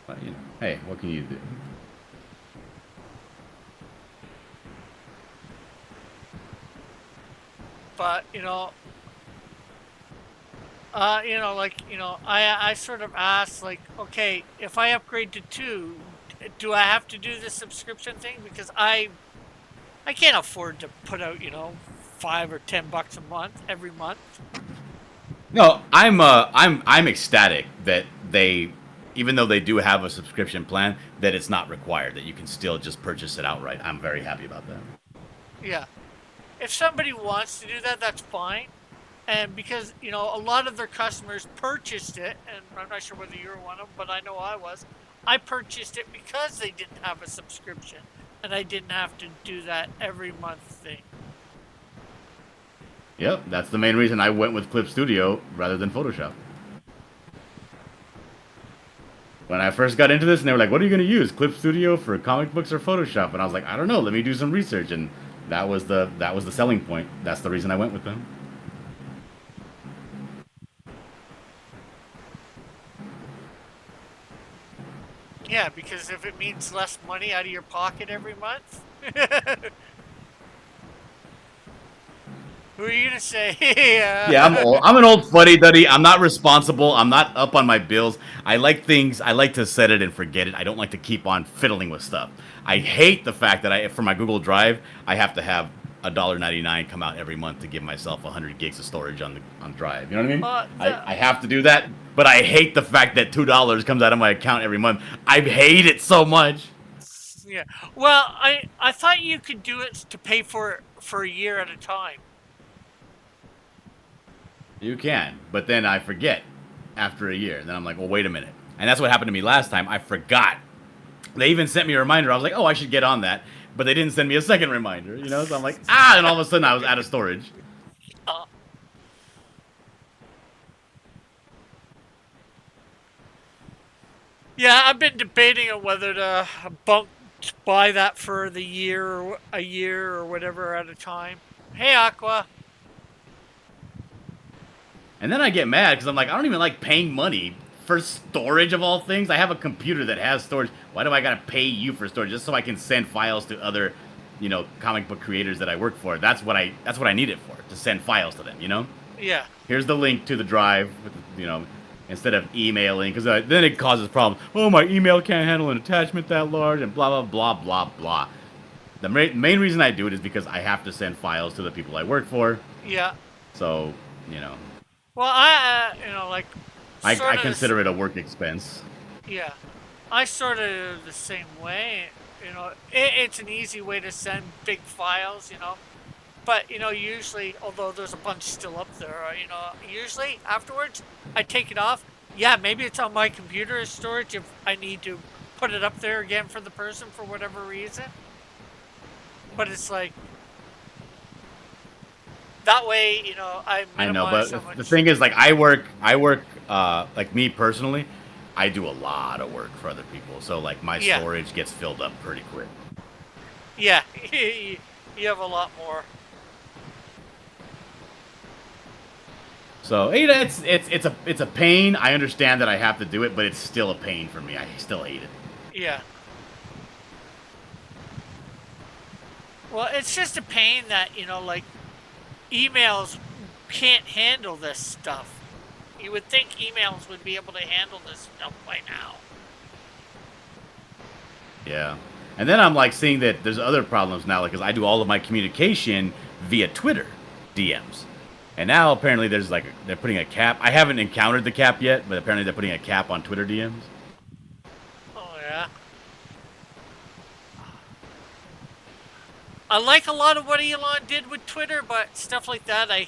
But hey, what can you do? But I sort of asked, like, okay, if I upgrade to 2, do I have to do the subscription thing? Because I can't afford to put out, $5 or $10 a month every month. No, I'm ecstatic that they, even though they do have a subscription plan, that it's not required, that you can still just purchase it outright. I'm very happy about that. Yeah. If somebody wants to do that, that's fine. And because, a lot of their customers purchased it, and I'm not sure whether you were one of them, but I know I was. I purchased it because they didn't have a subscription, and I didn't have to do that every month thing. Yep, that's the main reason I went with Clip Studio rather than Photoshop. When I first got into this, and they were like, what are you going to use, Clip Studio for comic books or Photoshop? And I was like, I don't know, let me do some research. And that was the selling point. That's the reason I went with them. Yeah, because if it means less money out of your pocket every month. Who are you gonna say? Yeah, I'm old. I'm an old fuddy-duddy. I'm not responsible. I'm not up on my bills. I like to set it and forget it. I don't like to keep on fiddling with stuff. I hate the fact that for my Google Drive, I have to have $1.99 come out every month to give myself 100 gigs of storage on Drive. You know what I mean? I have to do that, but I hate the fact that $2 comes out of my account every month. I hate it so much. Yeah. Well, I thought you could do it to pay for it for a year at a time. You can, but then I forget after a year. Then I'm like, well, wait a minute. And that's what happened to me last time. I forgot. They even sent me a reminder. I was like, oh, I should get on that. But they didn't send me a second reminder, So I'm like, and all of a sudden I was out of storage. Yeah, I've been debating on whether to buy that for the year or a year or whatever at a time. Hey, Aqua. And then I get mad because I'm like, I don't even like paying money for storage of all things. I have a computer that has storage. Why do I gotta pay you for storage just so I can send files to other, comic book creators that I work for? That's what I need it for, to send files to them. Yeah. Here's the link to the drive, instead of emailing, because then it causes problems. Oh, my email can't handle an attachment that large, and blah blah blah blah blah. The main reason I do it is because I have to send files to the people I work for. Yeah. So, Well, I consider it a work expense. Yeah, I sort of the same way. It's an easy way to send big files. But usually, although there's a bunch still up there, usually afterwards I take it off. Yeah, maybe it's on my computer as storage if I need to put it up there again for the person for whatever reason. But it's like that way, I know, but so much. The thing is, like, I work, like me personally, I do a lot of work for other people. So, like, my storage gets filled up pretty quick. Yeah, you have a lot more. So, it's a pain. I understand that I have to do it, but it's still a pain for me. I still hate it. Yeah. Well, it's just a pain that, like, emails can't handle this stuff. You would think emails would be able to handle this stuff by now. Yeah. And then I'm like seeing that there's other problems now, like, because I do all of my communication via Twitter DMs. And now apparently there's like, they're putting a cap. I haven't encountered the cap yet, but apparently they're putting a cap on Twitter DMs. Oh, yeah. I like a lot of what Elon did with Twitter, but stuff like that I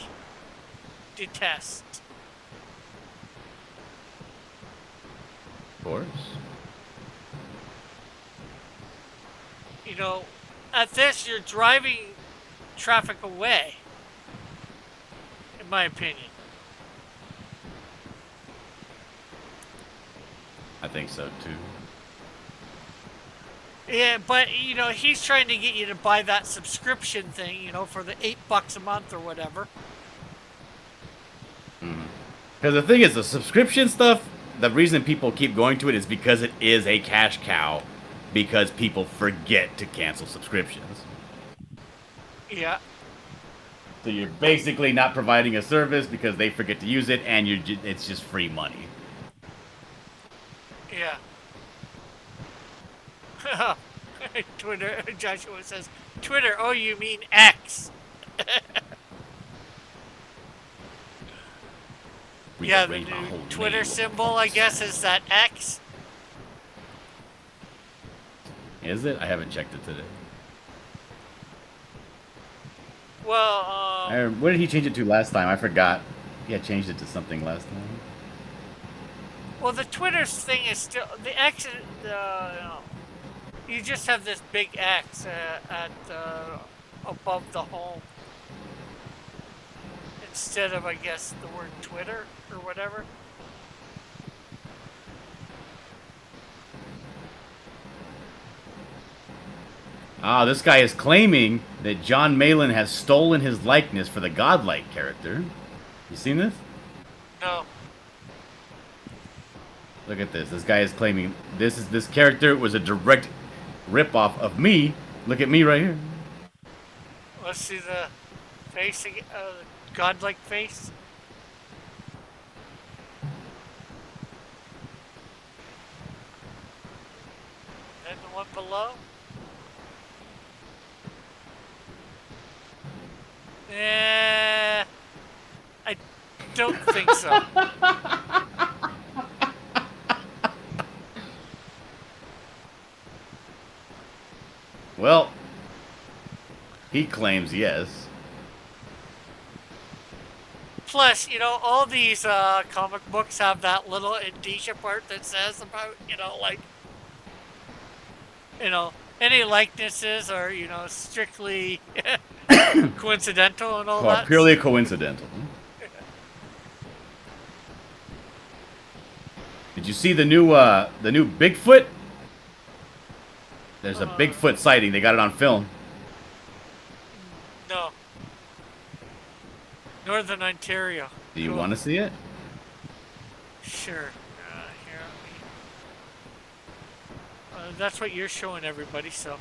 detest. Of course. You know, at this, you're driving traffic away, in my opinion. I think so too. Yeah, but, you know, he's trying to get you to buy that subscription thing, you know, for the $8 a month or whatever. Because the thing is, the subscription stuff, the reason people keep going to it is because it is a cash cow, because people forget to cancel subscriptions. Yeah. So you're basically not providing a service because they forget to use it, and it's just free money. Yeah. Twitter, Joshua says, Twitter, oh, you mean X. Yeah, the new Twitter symbol, I guess, is that X. Is it? I haven't checked it today. Well, What did he change it to last time? I forgot. He had changed it to something last time. well, the Twitter thing is still, the X, you know, you just have this big X at above the home. Instead of, I guess, the word Twitter or whatever. Ah, this guy is claiming that John Malin has stolen his likeness for the godlike character. You seen this? No. Look at this. This guy is claiming this character was a direct ripoff of me. Look at me right here. Let's see the face again, godlike face. And the one below. I don't think so. Well, he claims yes. Plus, you know, all these comic books have that little indicia part that says about, you know, like, you know, any likenesses are, you know, strictly coincidental and all that. Purely coincidental. Did you see the new Bigfoot? There's a Bigfoot sighting. They got it on film. No. Northern Ontario. Do you Cool. want to see it? Sure. Here, let me... that's what you're showing everybody, so.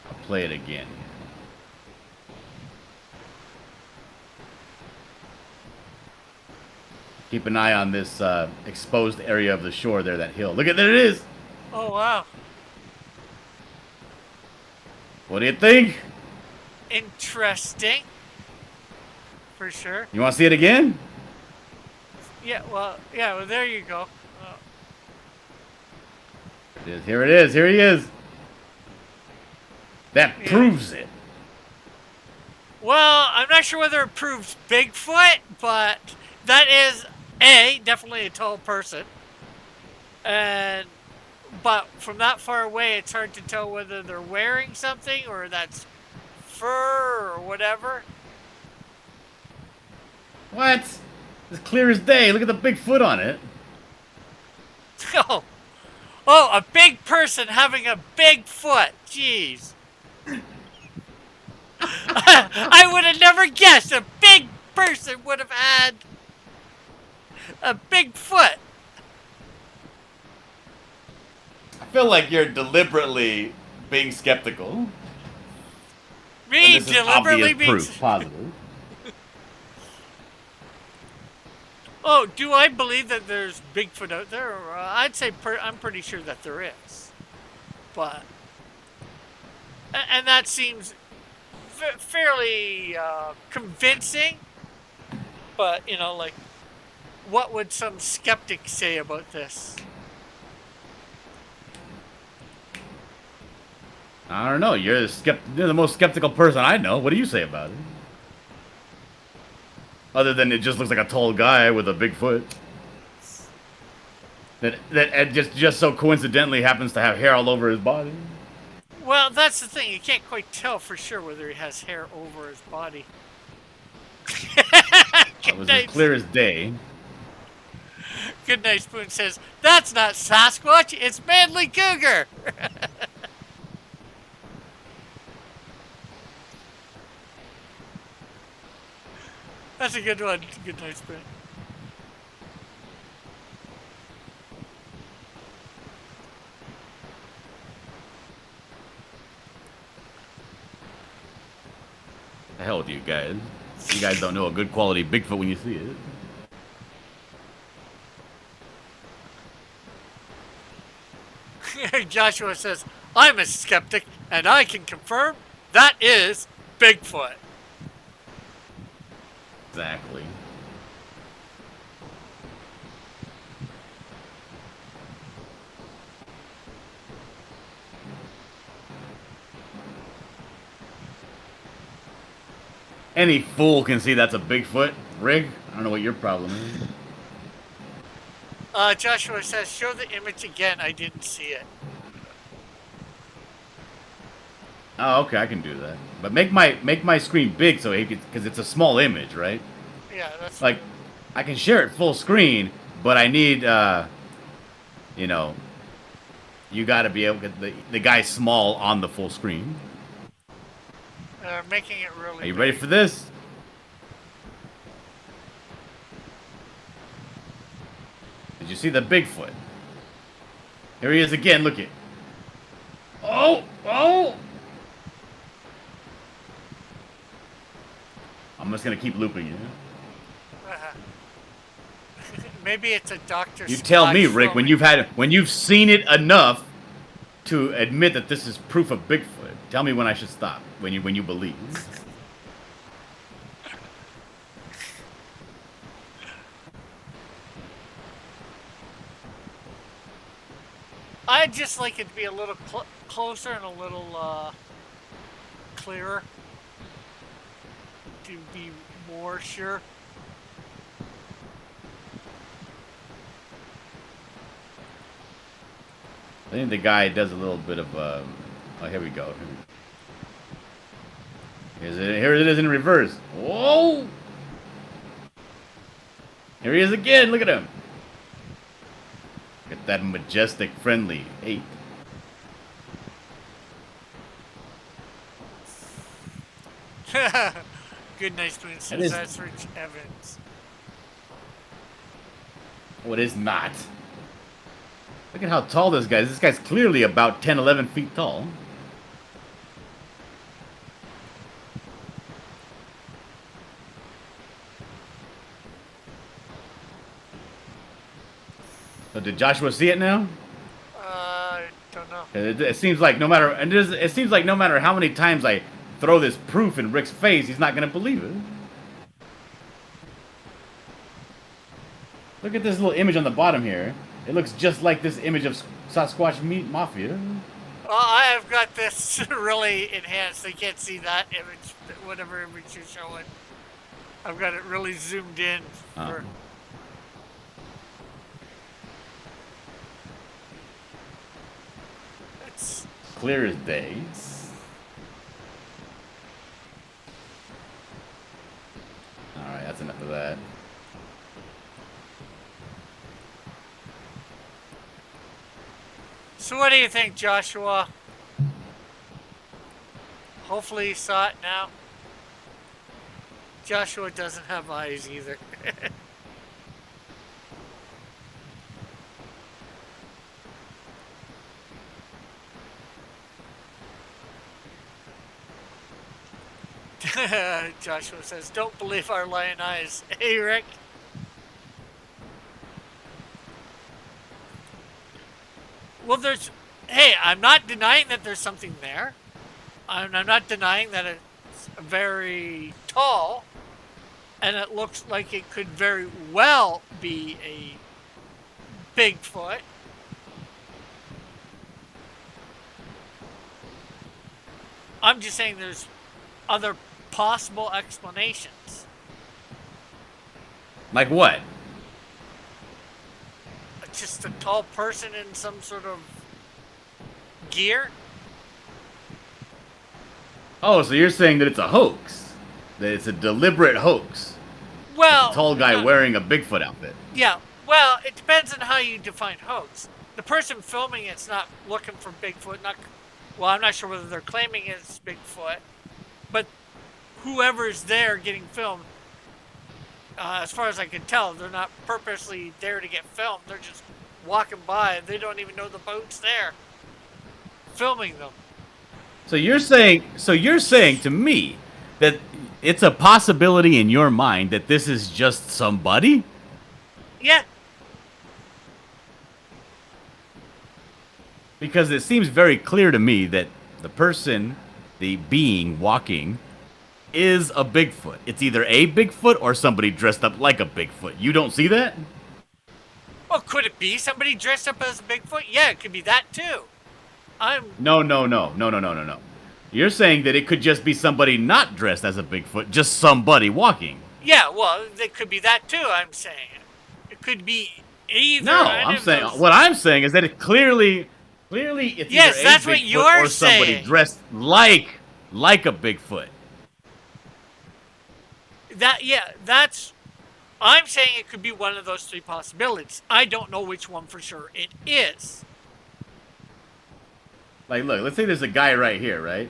I'll play it again. Keep an eye on this exposed area of the shore there, that hill. Look at, there it is! Oh, wow. What do you think? Interesting. For sure. You want to see it again? Yeah, well, there you go. Here it is. Here he is. That Yeah. proves it. Well, I'm not sure whether it proves Bigfoot, but that is definitely a tall person. But from that far away, it's hard to tell whether they're wearing something or that's fur or whatever. What? It's clear as day. Look at the big foot on it. Oh, a big person having a big foot. Jeez. I would have never guessed a big person would have had a big foot. I feel like you're deliberately being skeptical. Me This is deliberately obvious being. proof, positive. Oh, do I believe that there's Bigfoot out there? I'd say I'm pretty sure that there is, but and that seems fairly convincing. But like, what would some skeptic say about this? I don't know. You're the most skeptical person I know. What do you say about it? Other than it just looks like a tall guy with a big foot. That just so coincidentally happens to have hair all over his body. Well, that's the thing. You can't quite tell for sure whether he has hair over his body. It was as clear as day. Good Night Spoon says, that's not Sasquatch, it's Manly Cougar. That's a good one. Good Night Spoon. The hell with you guys. You guys don't know a good quality Bigfoot when you see it. Joshua says, I'm a skeptic, and I can confirm that is Bigfoot. Exactly. Any fool can see that's a Bigfoot. Rig, I don't know what your problem is. Joshua says, show the image again. I didn't see it. Oh, okay, I can do that. But make my screen big so because it's a small image, right? Yeah, that's Like, I can share it full screen, but I need, you got to be able to get the guy's small on the full screen. making it really. Are you ready for this? Did you see the Bigfoot? Here he is again. Look it. Oh! I'm just gonna keep looping you. Maybe it's a Dr. You tell me, Scott Rick, when you've seen it enough to admit that this is proof of Bigfoot. Tell me when I should stop. When you believe. I'd just like it to be a little closer and a little clearer to be more sure. I think the guy does a little bit of. Oh, here we go. Here it is in reverse. Whoa! Here he is again. Look at him. Look at that majestic, friendly ape. Good Night Spoon says is- that's Rich Evans. Oh, it is not. Look at how tall this guy is. This guy's clearly about 10, 11 feet tall. So did Joshua see it now? I don't know. It seems like no matter it seems like no matter how many times I throw this proof in Rick's face, he's not gonna believe it. Look at this little image on the bottom here. It looks just like this image of Sasquatch Mafia. Well, I have got this really enhanced. They can't see that image, whatever image you're showing. I've got it really zoomed in. For... It's Clear as day. Alright, that's enough of that. So what do you think, Joshua? Hopefully you saw it now. Joshua doesn't have eyes either. Joshua says, "Don't believe our lion eyes." Hey, Rick. Well, there's. Hey, I'm not denying that there's something there. I'm not denying that it's very tall, and it looks like it could very well be a Bigfoot. I'm just saying there's other possible explanations. Like what? Just a tall person in some sort of gear. Oh, so you're saying that it's a hoax? That it's a deliberate hoax? Well, A tall guy wearing a Bigfoot outfit. Yeah, well, it depends on how you define hoax. The person filming it's not looking for Bigfoot. Well, I'm not sure whether they're claiming it's Bigfoot, but whoever's there getting filmed, as far as I can tell, they're not purposely there to get filmed. They're just walking by. They don't even know the boat's there, filming them. So you're saying to me that it's a possibility in your mind that this is just somebody? Yeah. Because it seems very clear to me that the person, the being walking, is a Bigfoot. It's either a Bigfoot or somebody dressed up like a Bigfoot. You don't see that? Well, could it be somebody dressed up as a Bigfoot? Yeah, it could be that too. No. You're saying that it could just be somebody not dressed as a Bigfoot, just somebody walking. Yeah, well, it could be that too, I'm saying. It could be either. No, I'm saying what I'm saying is that it clearly it's yes, either that's a what Bigfoot you're or somebody saying. dressed like a Bigfoot. I'm saying it could be one of those three possibilities. I don't know which one for sure it is. Like, look, let's say there's a guy right here, right?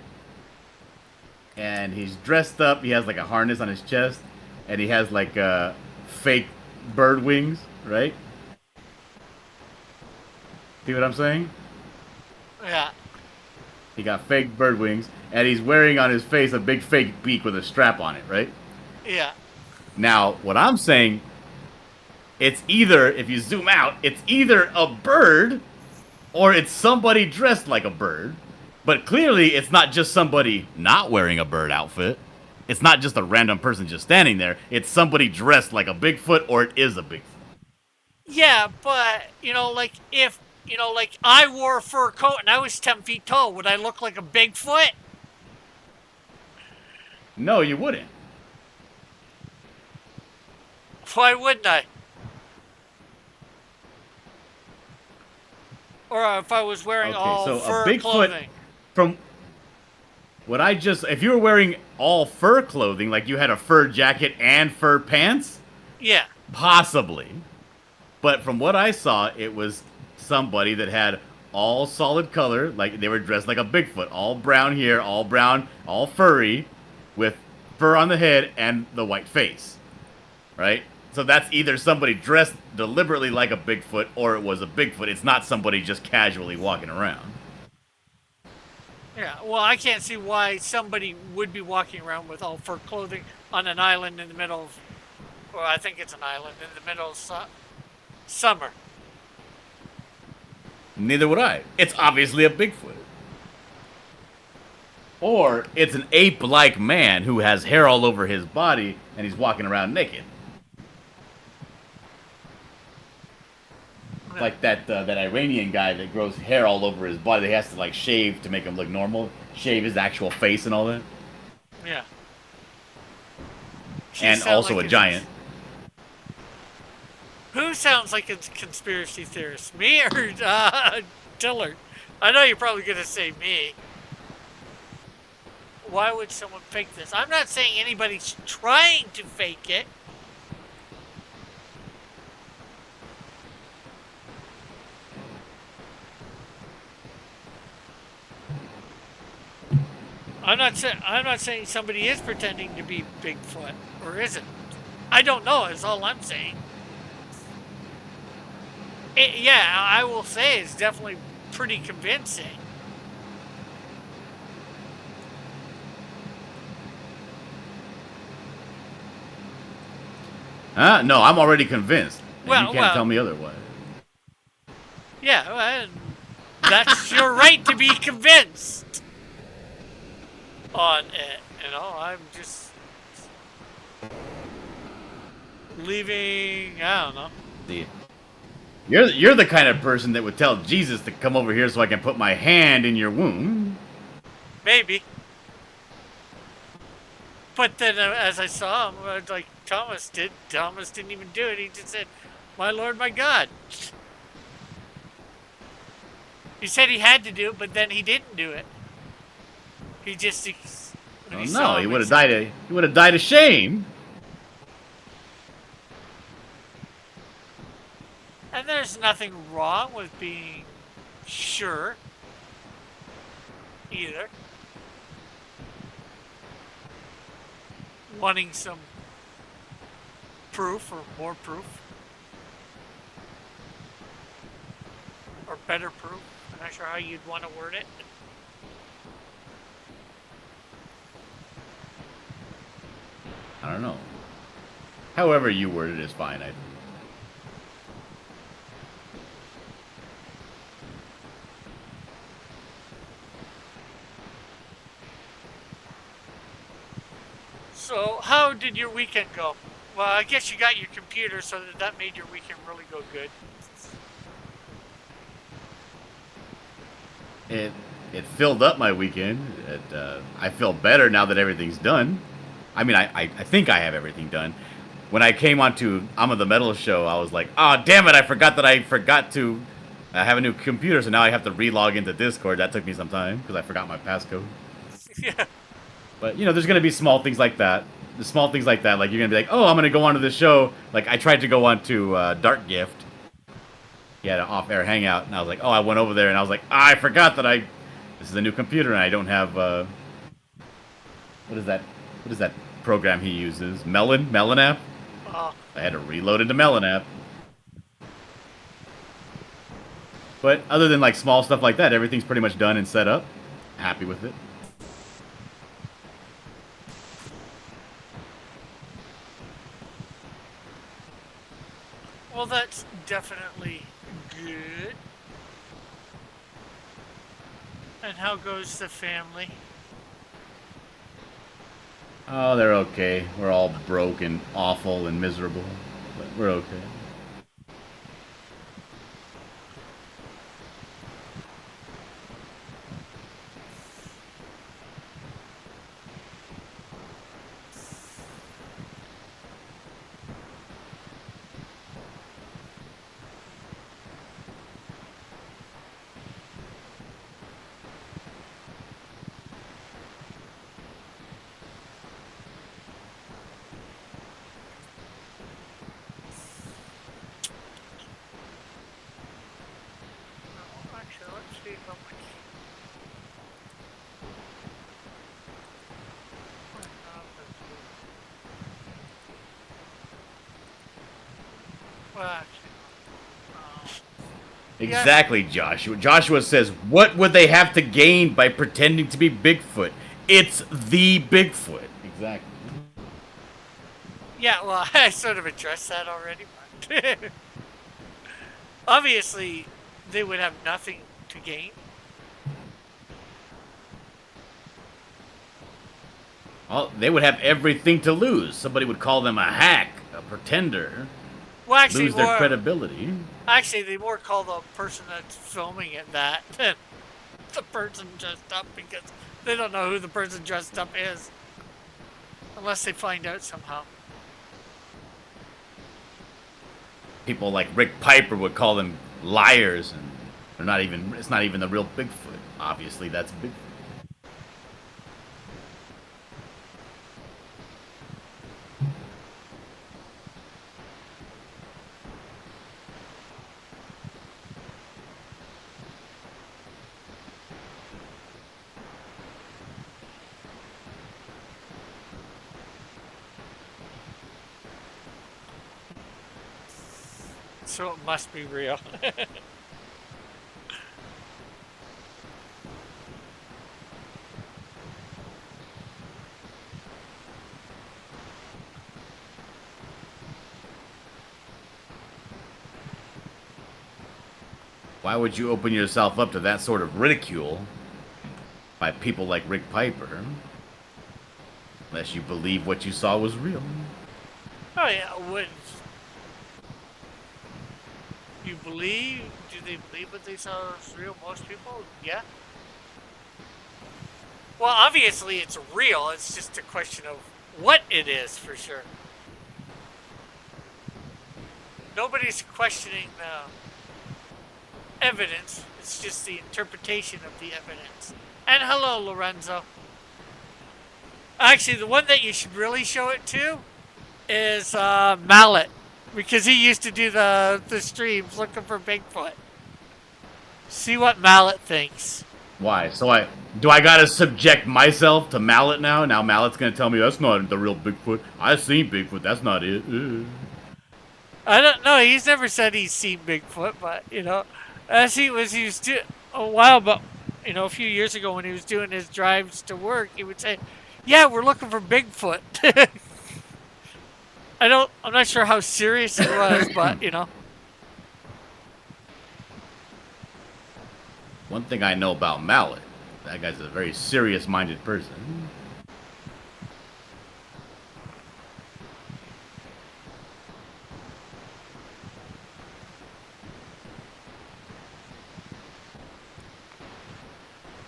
And he's dressed up. He has like a harness on his chest, and he has like fake bird wings, right? See what I'm saying? Yeah. He got fake bird wings, and he's wearing on his face a big fake beak with a strap on it, right? Yeah. Now, what I'm saying, it's either, if you zoom out, it's either a bird or it's somebody dressed like a bird. But clearly, it's not just somebody not wearing a bird outfit. It's not just a random person just standing there. It's somebody dressed like a Bigfoot or it is a Bigfoot. Yeah, but, if, I wore a fur coat and I was 10 feet tall, would I look like a Bigfoot? No, you wouldn't. Why wouldn't I? Or if I was wearing all so fur a Bigfoot, clothing. from what if you were wearing all fur clothing, like you had a fur jacket and fur pants, Yeah. possibly. But from what I saw, it was somebody that had all solid color, like they were dressed like a Bigfoot, all brown hair, all brown, all furry, with fur on the head and the white face, right? So that's either somebody dressed deliberately like a Bigfoot or it was a Bigfoot. It's not somebody just casually walking around. Yeah, well, I can't see why somebody would be walking around with all fur clothing on an island in the middle of, well, I think it's an island in the middle of summer. Neither would I. It's obviously a Bigfoot. Or it's an ape-like man who has hair all over his body and he's walking around naked. Like that Iranian guy that grows hair all over his body. He has to like shave to make him look normal. Shave his actual face and all that. Yeah. And also a giant. Who sounds like a conspiracy theorist? Me or Dillard? I know you're probably going to say me. Why would someone fake this? I'm not saying anybody's trying to fake it. I'm not saying somebody is pretending to be Bigfoot or isn't. I don't know. Is all I'm saying. Yeah, I will say it's definitely pretty convincing. Huh? No, I'm already convinced. And Well, you can't well. tell me otherwise. Yeah, well, that's your right to be convinced on it. You know, I'm just leaving. I don't know. See, you're the kind of person that would tell Jesus to come over here so I can put my hand in your womb. Maybe. But then, as I saw him, like Thomas didn't even do it. He just said, "My Lord, my God." He said he had to do it, but then he didn't do it. He just when Oh he saw no, he him, would have died. He would have died of shame. And there's nothing wrong with being sure either. Wanting some proof or more proof. Or better proof. I'm not sure how you'd want to word it. I don't know. However you word it is fine. I think. So, how did your weekend go? Well, I guess you got your computer, so that made your weekend really go good. It filled up my weekend. I feel better now that everything's done. I mean, I think I have everything done. When I came onto I'm of the Metal show, I was like, oh, damn it, I forgot to have a new computer, so now I have to re-log into Discord. That took me some time, because I forgot my passcode. Yeah. But, you know, there's going to be small things like that. The small things like that, like you're going to be like, oh, I'm going to go onto this show. Like, I tried to go onto Dark Gift. He had an off-air hangout, and I was like, oh, I went over there, and I was like, I forgot that this is a new computer, and I don't have, what is that program he uses? Melon app? I had to reload into Melon app. But other than, like, small stuff like that, everything's pretty much done and set up. Happy with it. Well, that's definitely good. And how goes the family? Oh, they're okay. We're all broke and awful and miserable, but we're okay. Actually, let's see how much. Well, actually, Exactly, Joshua. Joshua says, what would they have to gain by pretending to be Bigfoot? It's the Bigfoot. Exactly. yeah, well, I sort of addressed that already. But obviously, they would have nothing to gain. Well, they would have everything to lose. Somebody would call them a hack, a pretender, Well, actually, lose their credibility. Actually, they more call the person that's filming it that than the person dressed up, because they don't know who the person dressed up is. Unless they find out somehow. People like Rick Piper would call them liars, and it's not even the real Bigfoot. Obviously, that's Bigfoot. So it must be real. Why would you open yourself up to that sort of ridicule by people like Rick Piper? Unless you believe what you saw was real. Oh yeah, would you believe? Do they believe what they saw was real? Most people, yeah. Well, obviously it's real. It's just a question of what it is for sure. Nobody's questioning the evidence. It's just the interpretation of the evidence. And hello, Lorenzo. Actually, the one that you should really show it to is Mallet, because he used to do the streams looking for Bigfoot. See what Mallet thinks. Why? So I gotta subject myself to Mallet now? Now Mallet's gonna tell me that's not the real Bigfoot. I seen Bigfoot. That's not it. I don't know. He's never said he's seen Bigfoot, but as he was doing a while, but a few years ago when he was doing his drives to work, he would say, "Yeah, we're looking for Bigfoot." I'm not sure how serious it was, but One thing I know about Mallet, that guy's a very serious-minded person.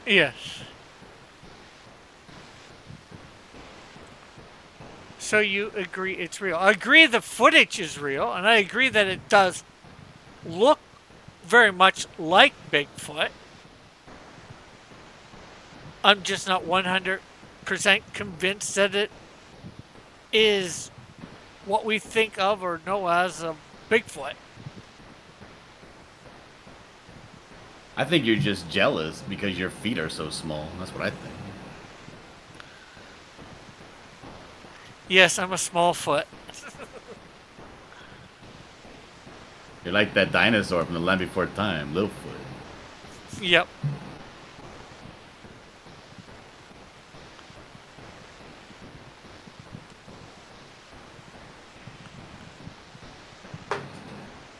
Yes. So you agree it's real. I agree the footage is real, and I agree that it does look very much like Bigfoot. I'm just not 100% convinced that it is what we think of or know as a Bigfoot. I think you're just jealous because your feet are so small. That's what I think. Yes, I'm a small foot. You're like that dinosaur from the Land Before Time, Littlefoot. Yep.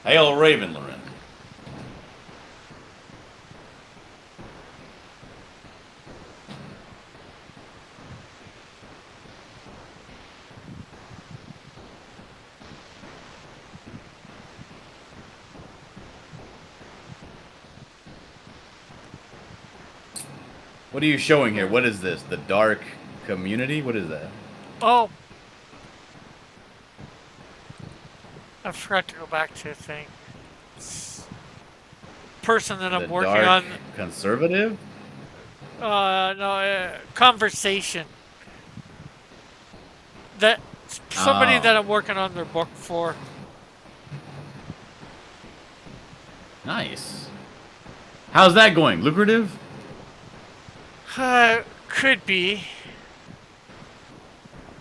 Hail Raven, Loren. What are you showing here? What is this? The Dark Community? What is that? Oh. I forgot to go back to the thing. Person that I'm The working Dark on. Conservative? No, conversation. That somebody Oh. that I'm working on their book for. Nice. How's that going? Lucrative? Could be.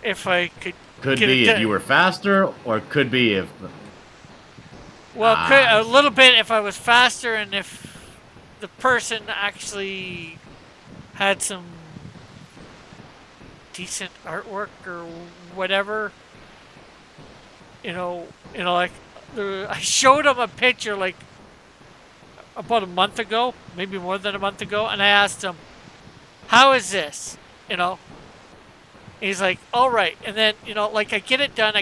If I could. Could get it be if done. you were faster, or could be if... Well, could, a little bit if I was faster and if the person actually had some decent artwork or whatever. Like I showed him a picture like about a month ago, maybe more than a month ago, and I asked him, "How is this?" And he's like, "All right." And then like I get it done.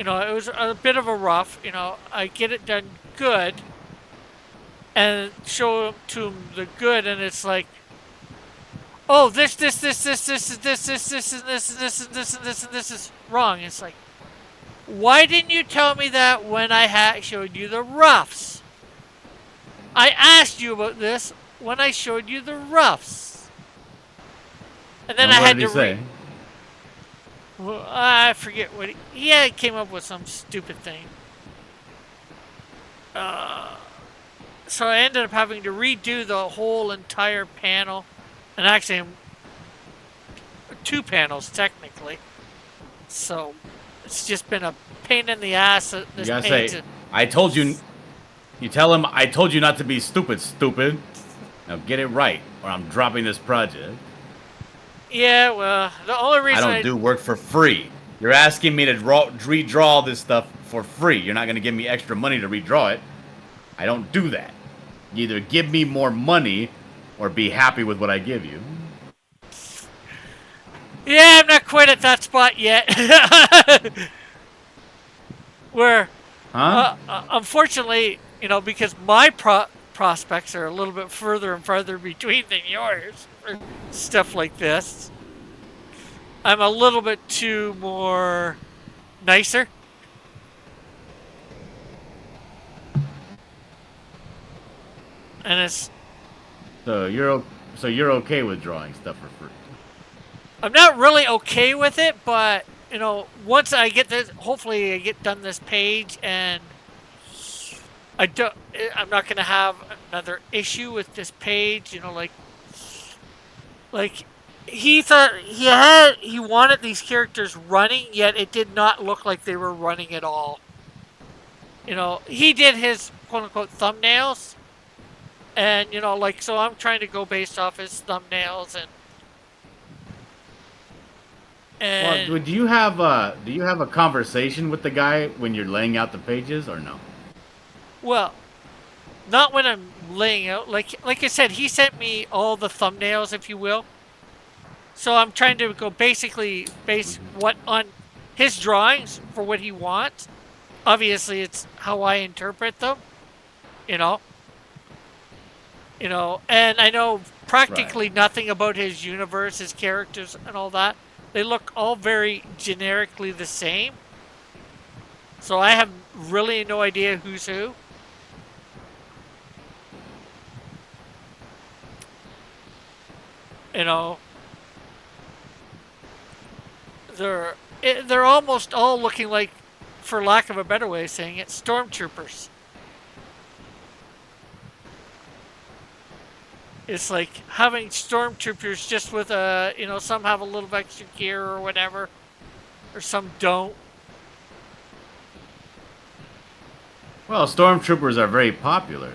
It was a bit of a rough. I get it done good, and show to him the good, and it's like, oh, this, and this is wrong. It's like, why didn't you tell me that when I showed you the roughs? I asked you about this when I showed you the roughs, and then And I what had did to he say? Well, I forget what he came up with some stupid thing. So I ended up having to redo the whole entire panel, and actually 2 panels technically. So it's just been a pain in the ass. You gotta say, I told you... You tell him, I told you not to be stupid, stupid. Now get it right, or I'm dropping this project. Yeah, well, the only reason I don't do work for free. You're asking me to redraw this stuff for free. You're not going to give me extra money to redraw it. I don't do that. You either give me more money or be happy with what I give you. Yeah, I'm not quite at that spot yet. Where, unfortunately, because my prospects are a little bit further and farther between than yours for stuff like this, I'm a little bit too more nicer. And it's... So you're okay with drawing stuff for free? I'm not really okay with it, but, once I get this, hopefully I get done this page, and I'm not going to have another issue with this page, like he thought he wanted these characters running, yet it did not look like they were running at all. He did his quote-unquote thumbnails, and, so I'm trying to go based off his thumbnails, and well, do you have a conversation with the guy when you're laying out the pages, or no? Well, not when I'm laying out. Like I said, he sent me all the thumbnails, if you will. So I'm trying to go basically base what on his drawings for what he wants. Obviously, it's how I interpret them. And I know practically nothing about his universe, his characters, and all that. They look all very generically the same. So I have really no idea who's who. They're almost all looking like, for lack of a better way of saying it, stormtroopers. It's like having stormtroopers just with some have a little extra gear or whatever, or some don't. Well, stormtroopers are very popular.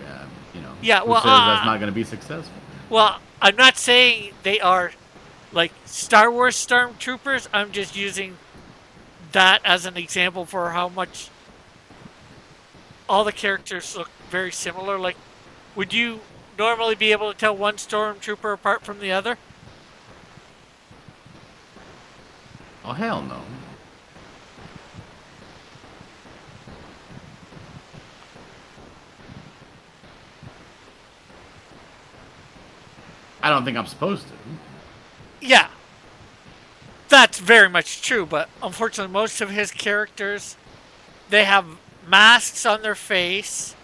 Yeah, who well, says that's not going to be successful? Well, I'm not saying they are like Star Wars stormtroopers. I'm just using that as an example for how much all the characters look very similar. Like, would you normally be able to tell one stormtrooper apart from the other? Oh, hell no. I don't think I'm supposed to. Yeah. That's very much true, but unfortunately most of his characters, they have masks on their face,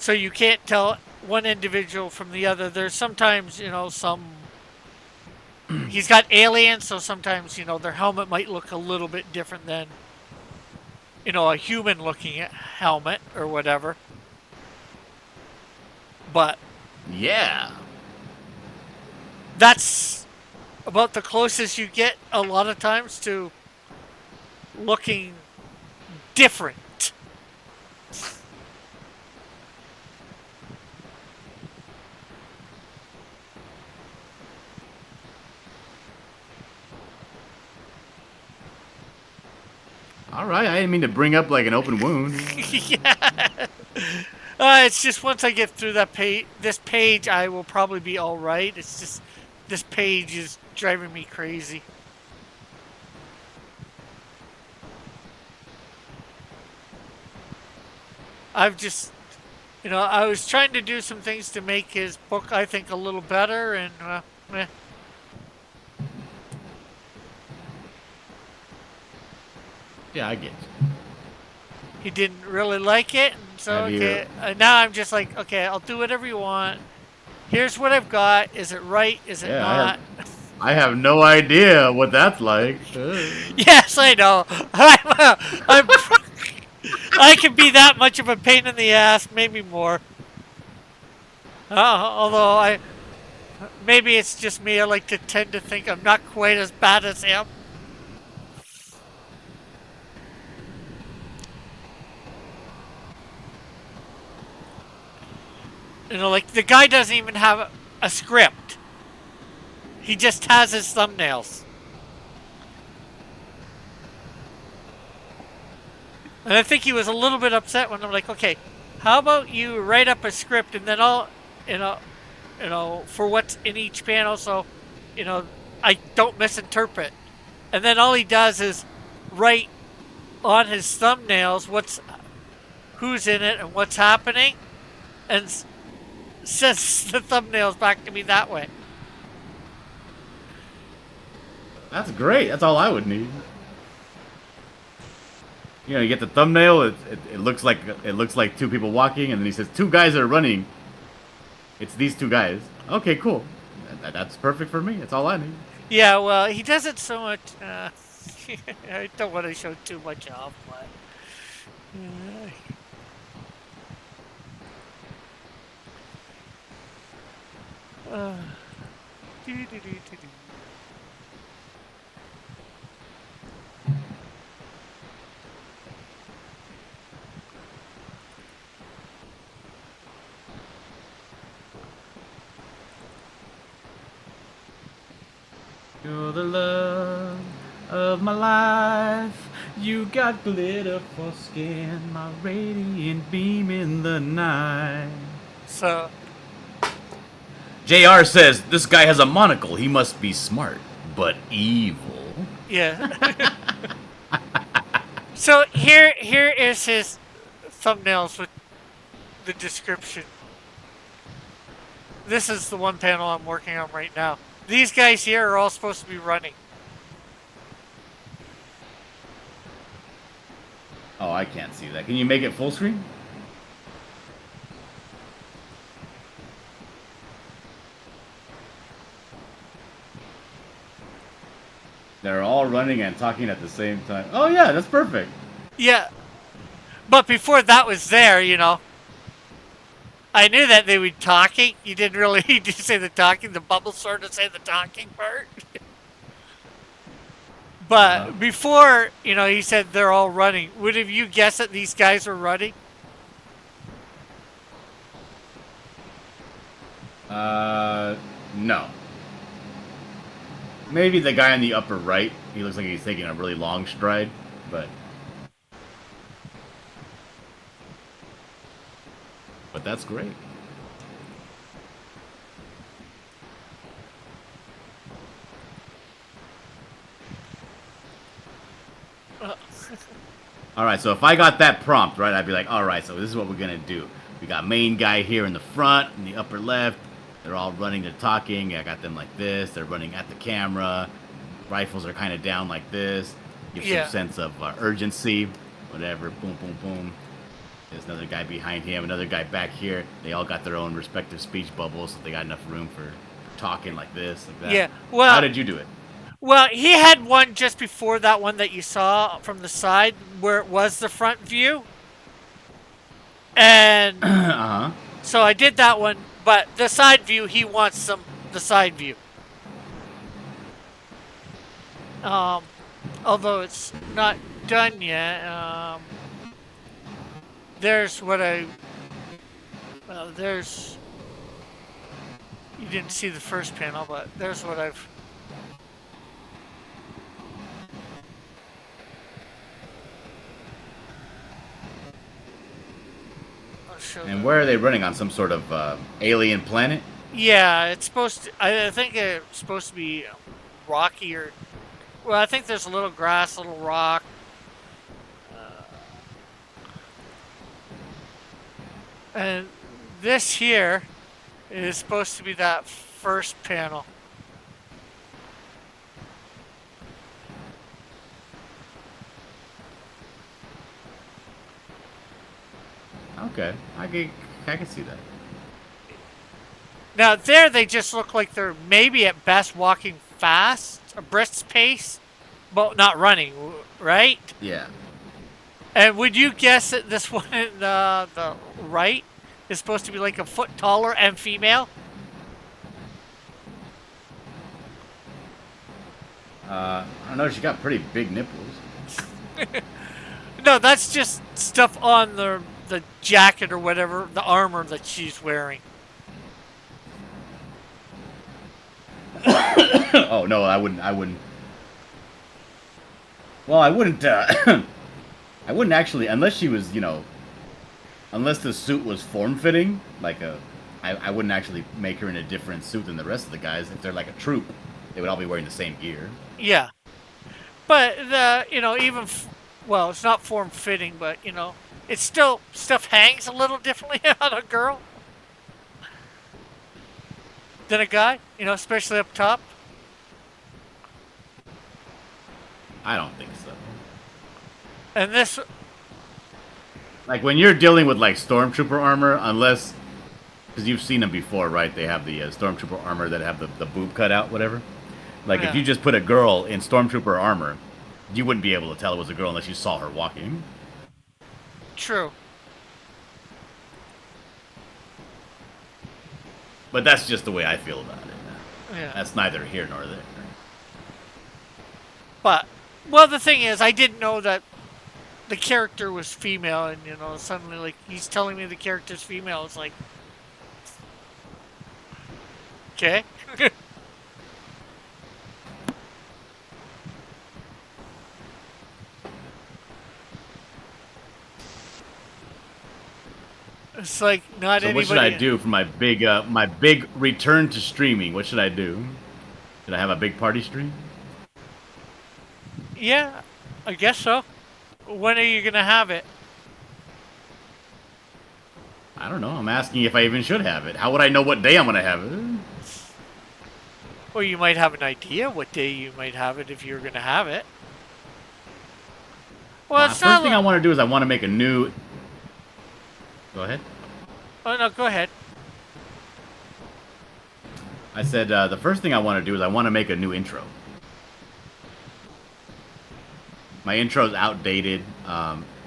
so you can't tell one individual from the other. There's sometimes, he's got aliens, so sometimes, their helmet might look a little bit different than, a human looking at helmet or whatever. But yeah, that's about the closest you get a lot of times to looking different. All right, I didn't mean to bring up like an open wound. Yeah. It's just once I get through this page, I will probably be all right. It's just this page is driving me crazy. I've just, I was trying to do some things to make his book, I think, a little better, and eh. Yeah, I get you. He didn't really like it, and so now I'm just like, okay, I'll do whatever you want. Here's what I've got. Is it right? Is it not? I have no idea what that's like. Yes, I know. I can be that much of a pain in the ass, maybe more. Although maybe it's just me. I like to tend to think I'm not quite as bad as him. Like the guy doesn't even have a script. He just has his thumbnails. And I think he was a little bit upset when I'm like, okay, how about you write up a script and then I'll, you know, for what's in each panel, so, I don't misinterpret. And then all he does is write on his thumbnails who's in it and what's happening, and sends the thumbnails back to me that way. That's great. That's all I would need. You get the thumbnail. It looks like two people walking, and then he says two guys are running. It's these two guys. Okay, cool. That's perfect for me. That's all I need. Yeah, well, he doesn't so much. I don't want to show too much off, but. Do. You're the love of my life. You got glitter for skin, my radiant beam in the night. So. JR says, this guy has a monocle. He must be smart, but evil. Yeah. So here is his thumbnails with the description. This is the one panel I'm working on right now. These guys here are all supposed to be running. Oh, I can't see that. Can you make it full screen? They're all running and talking at the same time. Oh yeah, that's perfect. Yeah. But before that was there, I knew that they were talking. You didn't really need to say the talking. The bubble sort of say the talking part. But before, he said they're all running. Would have you guessed that these guys were running? No. Maybe the guy on the upper right. He looks like he's taking a really long stride, but that's great. All right, so if I got that prompt, right, I'd be like, all right, so this is what we're going to do. We got main guy here in the front, in the upper left. They're all running, they're talking. I got them like this. They're running at the camera. Rifles are kind of down like this. Give some sense of urgency. Whatever. Boom, boom, boom. There's another guy behind him, another guy back here. They all got their own respective speech bubbles, so they got enough room for talking like this, like that. Yeah, well... How did you do it? Well, he had one just before that one that you saw from the side, where it was the front view. And... So I did that one, but the side view, he wants the side view. Although it's not done yet, there's what there's, you didn't see the first panel, but there's what I'll show. And where are they running? On some sort of alien planet? Yeah, it's supposed to, I think it's supposed to be rocky or, well, I think there's a little grass, a little rock. And this here is supposed to be that first panel. Okay, I can see that. Now there they just look like they're maybe at best walking fast, a brisk pace, but not running, right? Yeah. And would you guess that this one in the right is supposed to be like a foot taller and female? I don't know, she got pretty big nipples. No, that's just stuff on the jacket or whatever, the armor that she's wearing. Oh no, I wouldn't. Well, I wouldn't. I wouldn't actually, unless she was, unless the suit was form-fitting, I wouldn't actually make her in a different suit than the rest of the guys. If they're like a troop, they would all be wearing the same gear. Yeah. But, well, it's not form-fitting, but, it's still, stuff hangs a little differently on a girl than a guy, especially up top. I don't think so. And this, Like when you're dealing with like stormtrooper armor, unless because you've seen them before, right? They have the stormtrooper armor that have the boob cut out, whatever. Like Yeah. if you just put a girl in stormtrooper armor, you wouldn't be able to tell it was a girl unless you saw her walking. true. But that's just the way I feel about it. Yeah. That's neither here nor there. But, well, the thing is, I didn't know that the character was female, and, suddenly, like, he's telling me the character's female. It's like, okay. It's like, not So anybody. what should I do for my big return to streaming? What should I do? Should I have a big party stream? Yeah, I guess so. When are you going to have it? I don't know. I'm asking if I even should have it. How would I know what day I'm gonna have it? Or you might have an idea what day you might have it if you're going to have it. Well, it's First not thing I want to do is I want to make a new. Go ahead. Oh, no, go ahead. I said the first thing I want to do is I want to make a new intro. My intro's outdated.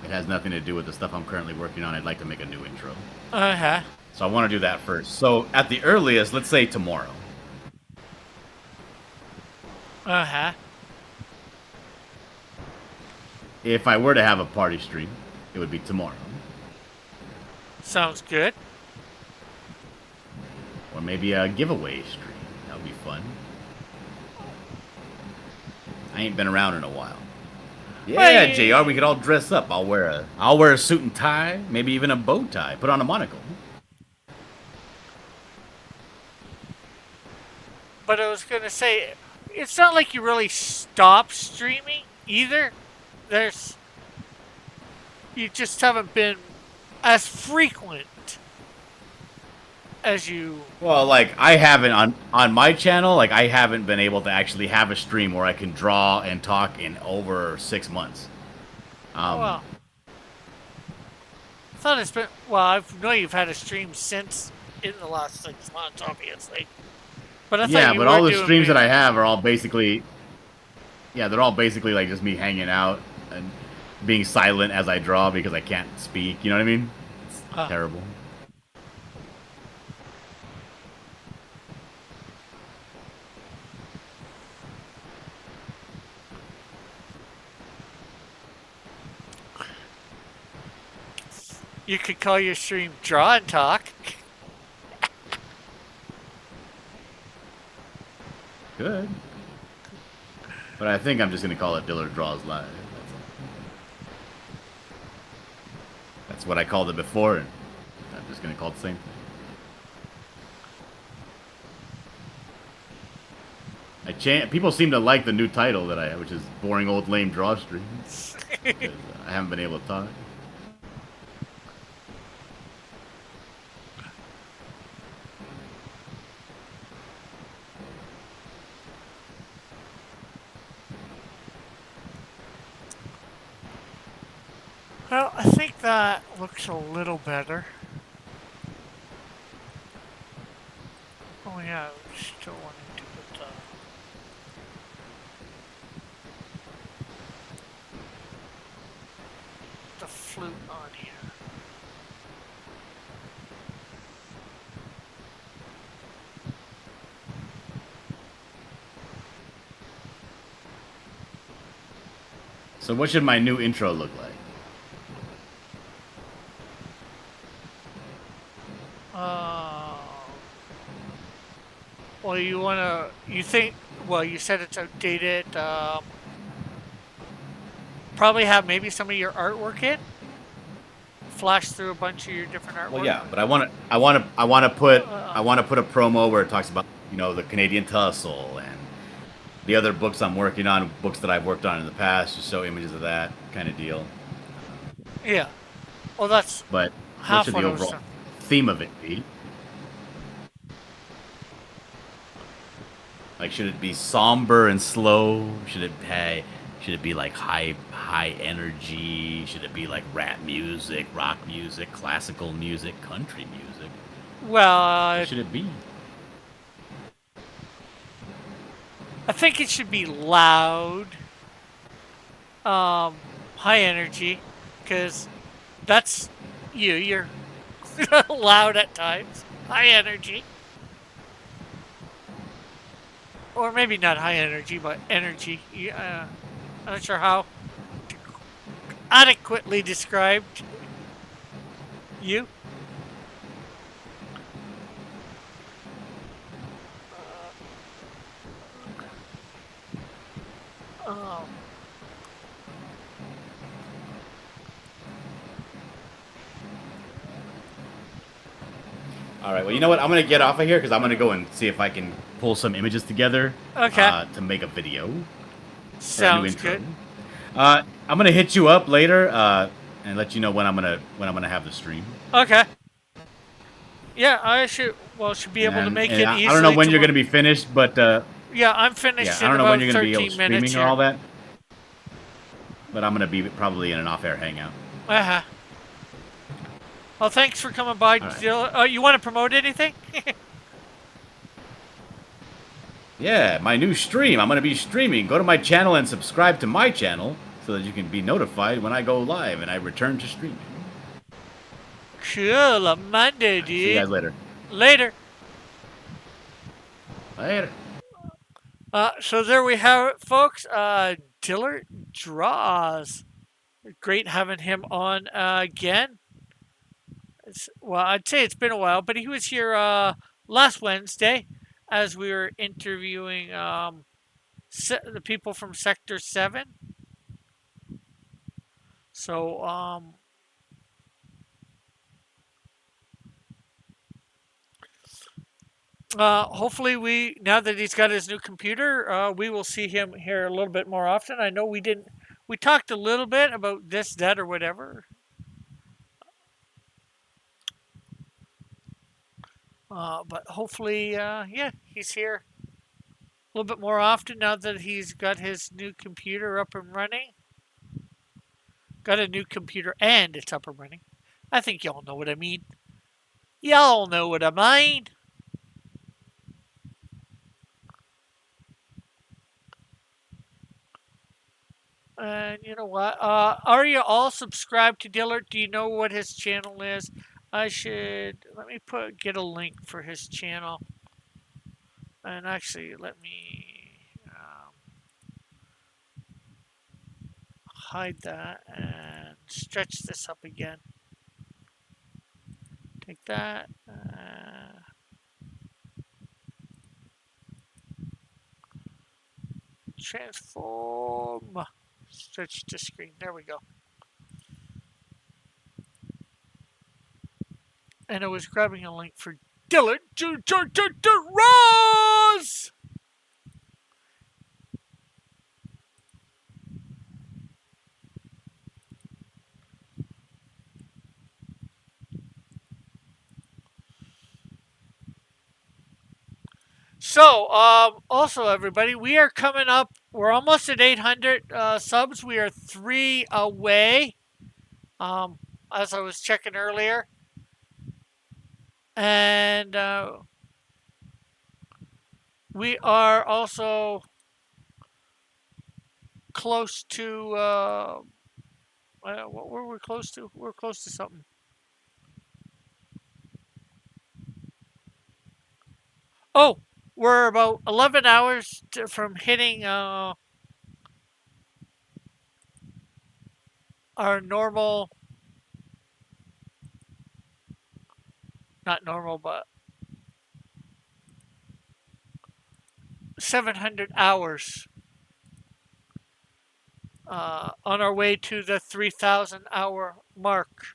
It has nothing to do with the stuff I'm currently working on. I'd like to make a new intro. Uh-huh. So I want to do that first. So at the earliest, let's say tomorrow. Uh-huh. If I were to have a party stream, it would be tomorrow. Sounds good. Or maybe a giveaway stream. That would be fun. I ain't been around in a while. Yeah, Well, JR, we could all dress up. I'll wear a suit and tie, maybe even a bow tie. Put on a monocle. But I was going to say, it's not like you really stopped streaming either. You just haven't been as frequent as you. Well, like I haven't on my channel, like I haven't been able to actually have a stream where I can draw and talk in over 6 months. Well, I thought it's been. Well, I know you've had a stream since in the last 6 months, obviously. But I thought Yeah, you but were all the doing streams that maybe- I have are all basically, yeah, they're all basically like just me hanging out and being silent as I draw because I can't speak. You know what I mean? It's Ah. terrible. You could call your stream Draw and Talk. Good. But I think I'm just gonna call it Dillard Draws Live. That's what I called it before, and I'm just gonna call it the same thing. People seem to like the new title that I have, which is Boring Old Lame Draw Stream. 'Cause I haven't been able to talk. Well, I think that looks a little better. Oh yeah, I was still wanting to put the flute on here. So what should my new intro look like? Well, you think, well, you said it's outdated. probably have maybe some of your artwork in. Flash through a bunch of your different artwork. Well, yeah, but I want to put a promo where it talks about the Canadian Tussle and the other books I'm working on, books that I've worked on in the past, just show images of that kind of deal. Yeah. Well, that's But half what should what the I was overall saying. theme of it be? Like, should it be somber and slow? Should it be like high energy? Should it be like rap music, rock music, classical music, country music? Well, What should it be? I think it should be loud, high energy, because that's you. You're loud at times, high energy, or maybe not high energy, but energy. I'm not sure how to adequately described you. Um, All right. Well, you know what? I'm gonna get off of here because I'm gonna go and see if I can pull some images together. Okay. To make a video. For a new Sounds intro. good. I'm gonna hit you up later and let you know when I'm gonna have the stream. Okay. Yeah, I should be able to And- make and it I easily. don't know when you're tomorrow. gonna be finished, but Yeah, I'm yeah, finished I in don't know about when you're gonna be 13 able streaming minutes or all here. that. But I'm gonna be probably in an off-air hangout. Uh-huh. Well, thanks for coming by, right. Jill. You want to promote anything? Yeah, my new stream. I'm gonna be streaming. Go to my channel and subscribe to my channel so that you can be notified when I go live and I return to streaming. Cool, a Monday, dude. See you guys later. Later. Later. So there we have it, folks. Dillard Draws. Great having him on again. Well, I'd say it's been a while, but he was here last Wednesday as we were interviewing the people from Sector 7. So, hopefully now that he's got his new computer, we will see him here a little bit more often. I know we talked a little bit about this, that, or whatever. But hopefully, yeah, he's here a little bit more often now that he's got his new computer up and running. Got a new computer and it's up and running. I think y'all know what I mean. Y'all know what I mean. And you know what? Are you all subscribed to Dillard? Do you know what his channel is? Let me get a link for his channel. And actually, let me hide that and stretch this up again. Take that. Transform. Stretch the screen. There we go. And I was grabbing a link for Dillard Rose! So, also everybody, we are coming up. We're almost at 800 subs. We are 3 away. As I was checking earlier. And we are also close to what were we close to? We're close to something. Oh, we're about 11 hours from hitting our normal, not normal, but 700 hours on our way to the 3,000 hour mark.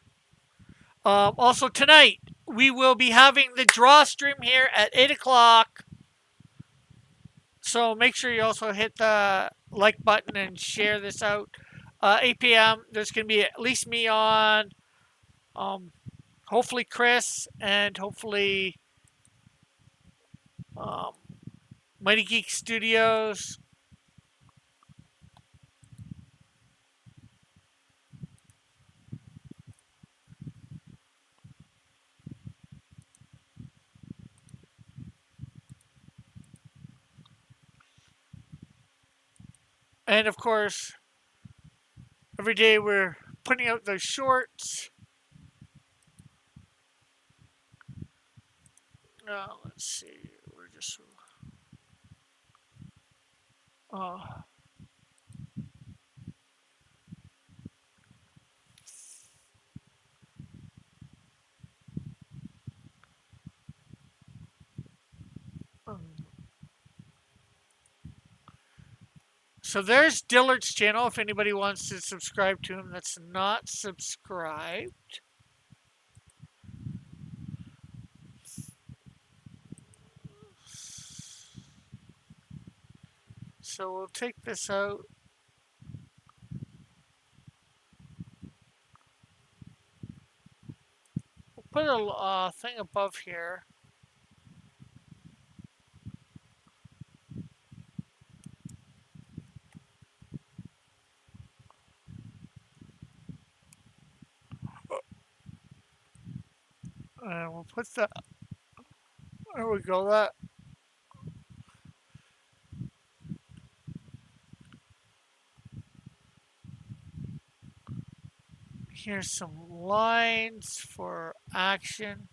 Also tonight, we will be having the draw stream here at 8 o'clock. So make sure you also hit the like button and share this out. 8 p.m. There's going to be at least me on. Hopefully Chris and hopefully Mighty Geek Studios. And of course, every day we're putting out those shorts. Let's see. We're just. So there's Dillard's channel if anybody wants to subscribe to him that's not subscribed. So we'll take this out. We'll put a thing above here. And we'll put that. There we go. That. Here's some lines for action.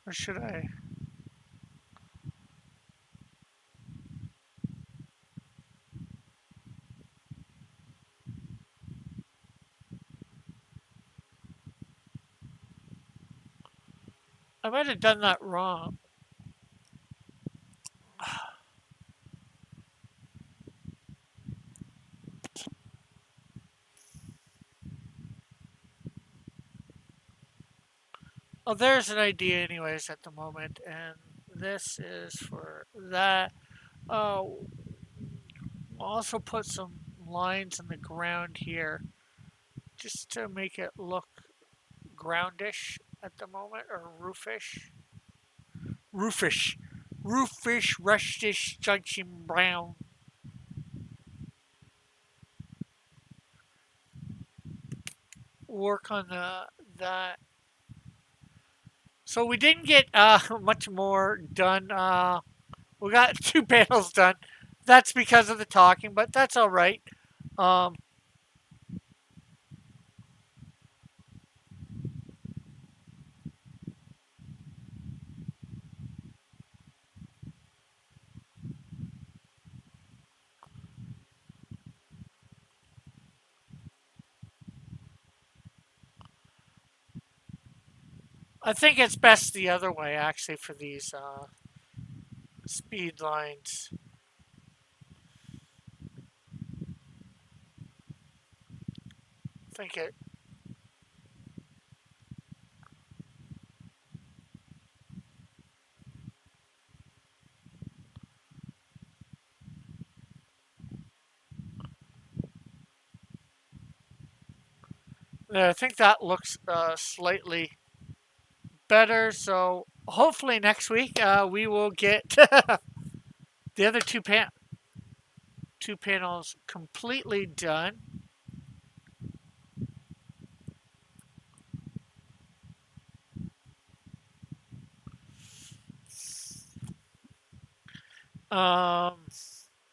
Or should I? I might have done that wrong. Oh, there's an idea anyways at the moment, and this is for that. I'll also put some lines in the ground here, just to make it look groundish at the moment, or roofish. Roofish, rustish, junction brown. Work on that. So we didn't get much more done. We got 2 panels done. That's because of the talking, but that's all right. I think it's best the other way, actually, for these speed lines. I think it. I think that looks slightly better. So hopefully next week we will get the other two panels completely done.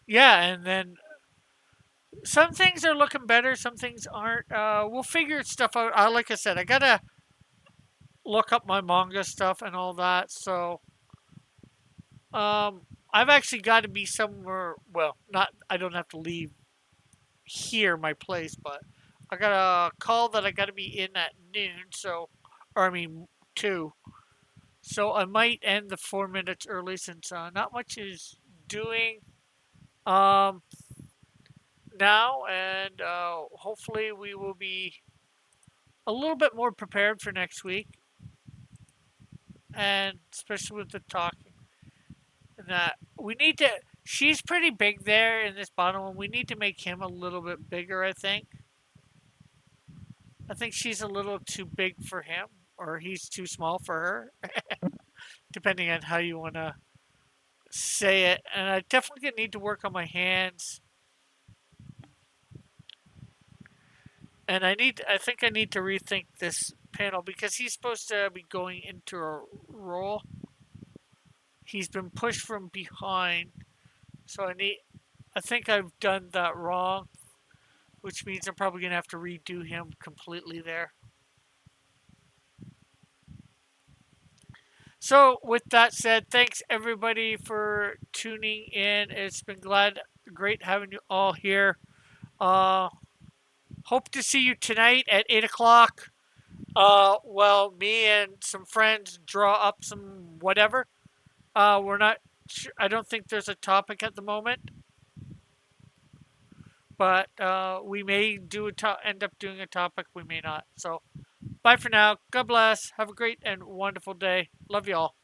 Yeah, and then some things are looking better, some things aren't. We'll figure stuff out. Like I said, I gotta look up my manga stuff and all that. So I've actually got to be somewhere. Well, not. I don't have to leave here, my place, but I got a call that I got to be in at noon. So, or I mean 2. So I might end the 4 minutes early since not much is doing um, now, and hopefully we will be a little bit more prepared for next week, and especially with the talking. And that we need to. She's pretty big there in this bottom one. We need to make him a little bit bigger. I think. I think she's a little too big for him, or he's too small for her, depending on how you want to say it. And I definitely need to work on my hands. And I think I need to rethink this panel because he's supposed to be going into a roll. He's been pushed from behind. So I think I've done that wrong, which means I'm probably going to have to redo him completely there. So with that said, thanks everybody for tuning in. It's been great having you all here. Hope to see you tonight at 8 o'clock. Well, me and some friends draw up some whatever. We're not sure. I don't think there's a topic at the moment. But we may end up doing a topic. We may not. So bye for now. God bless. Have a great and wonderful day. Love you all.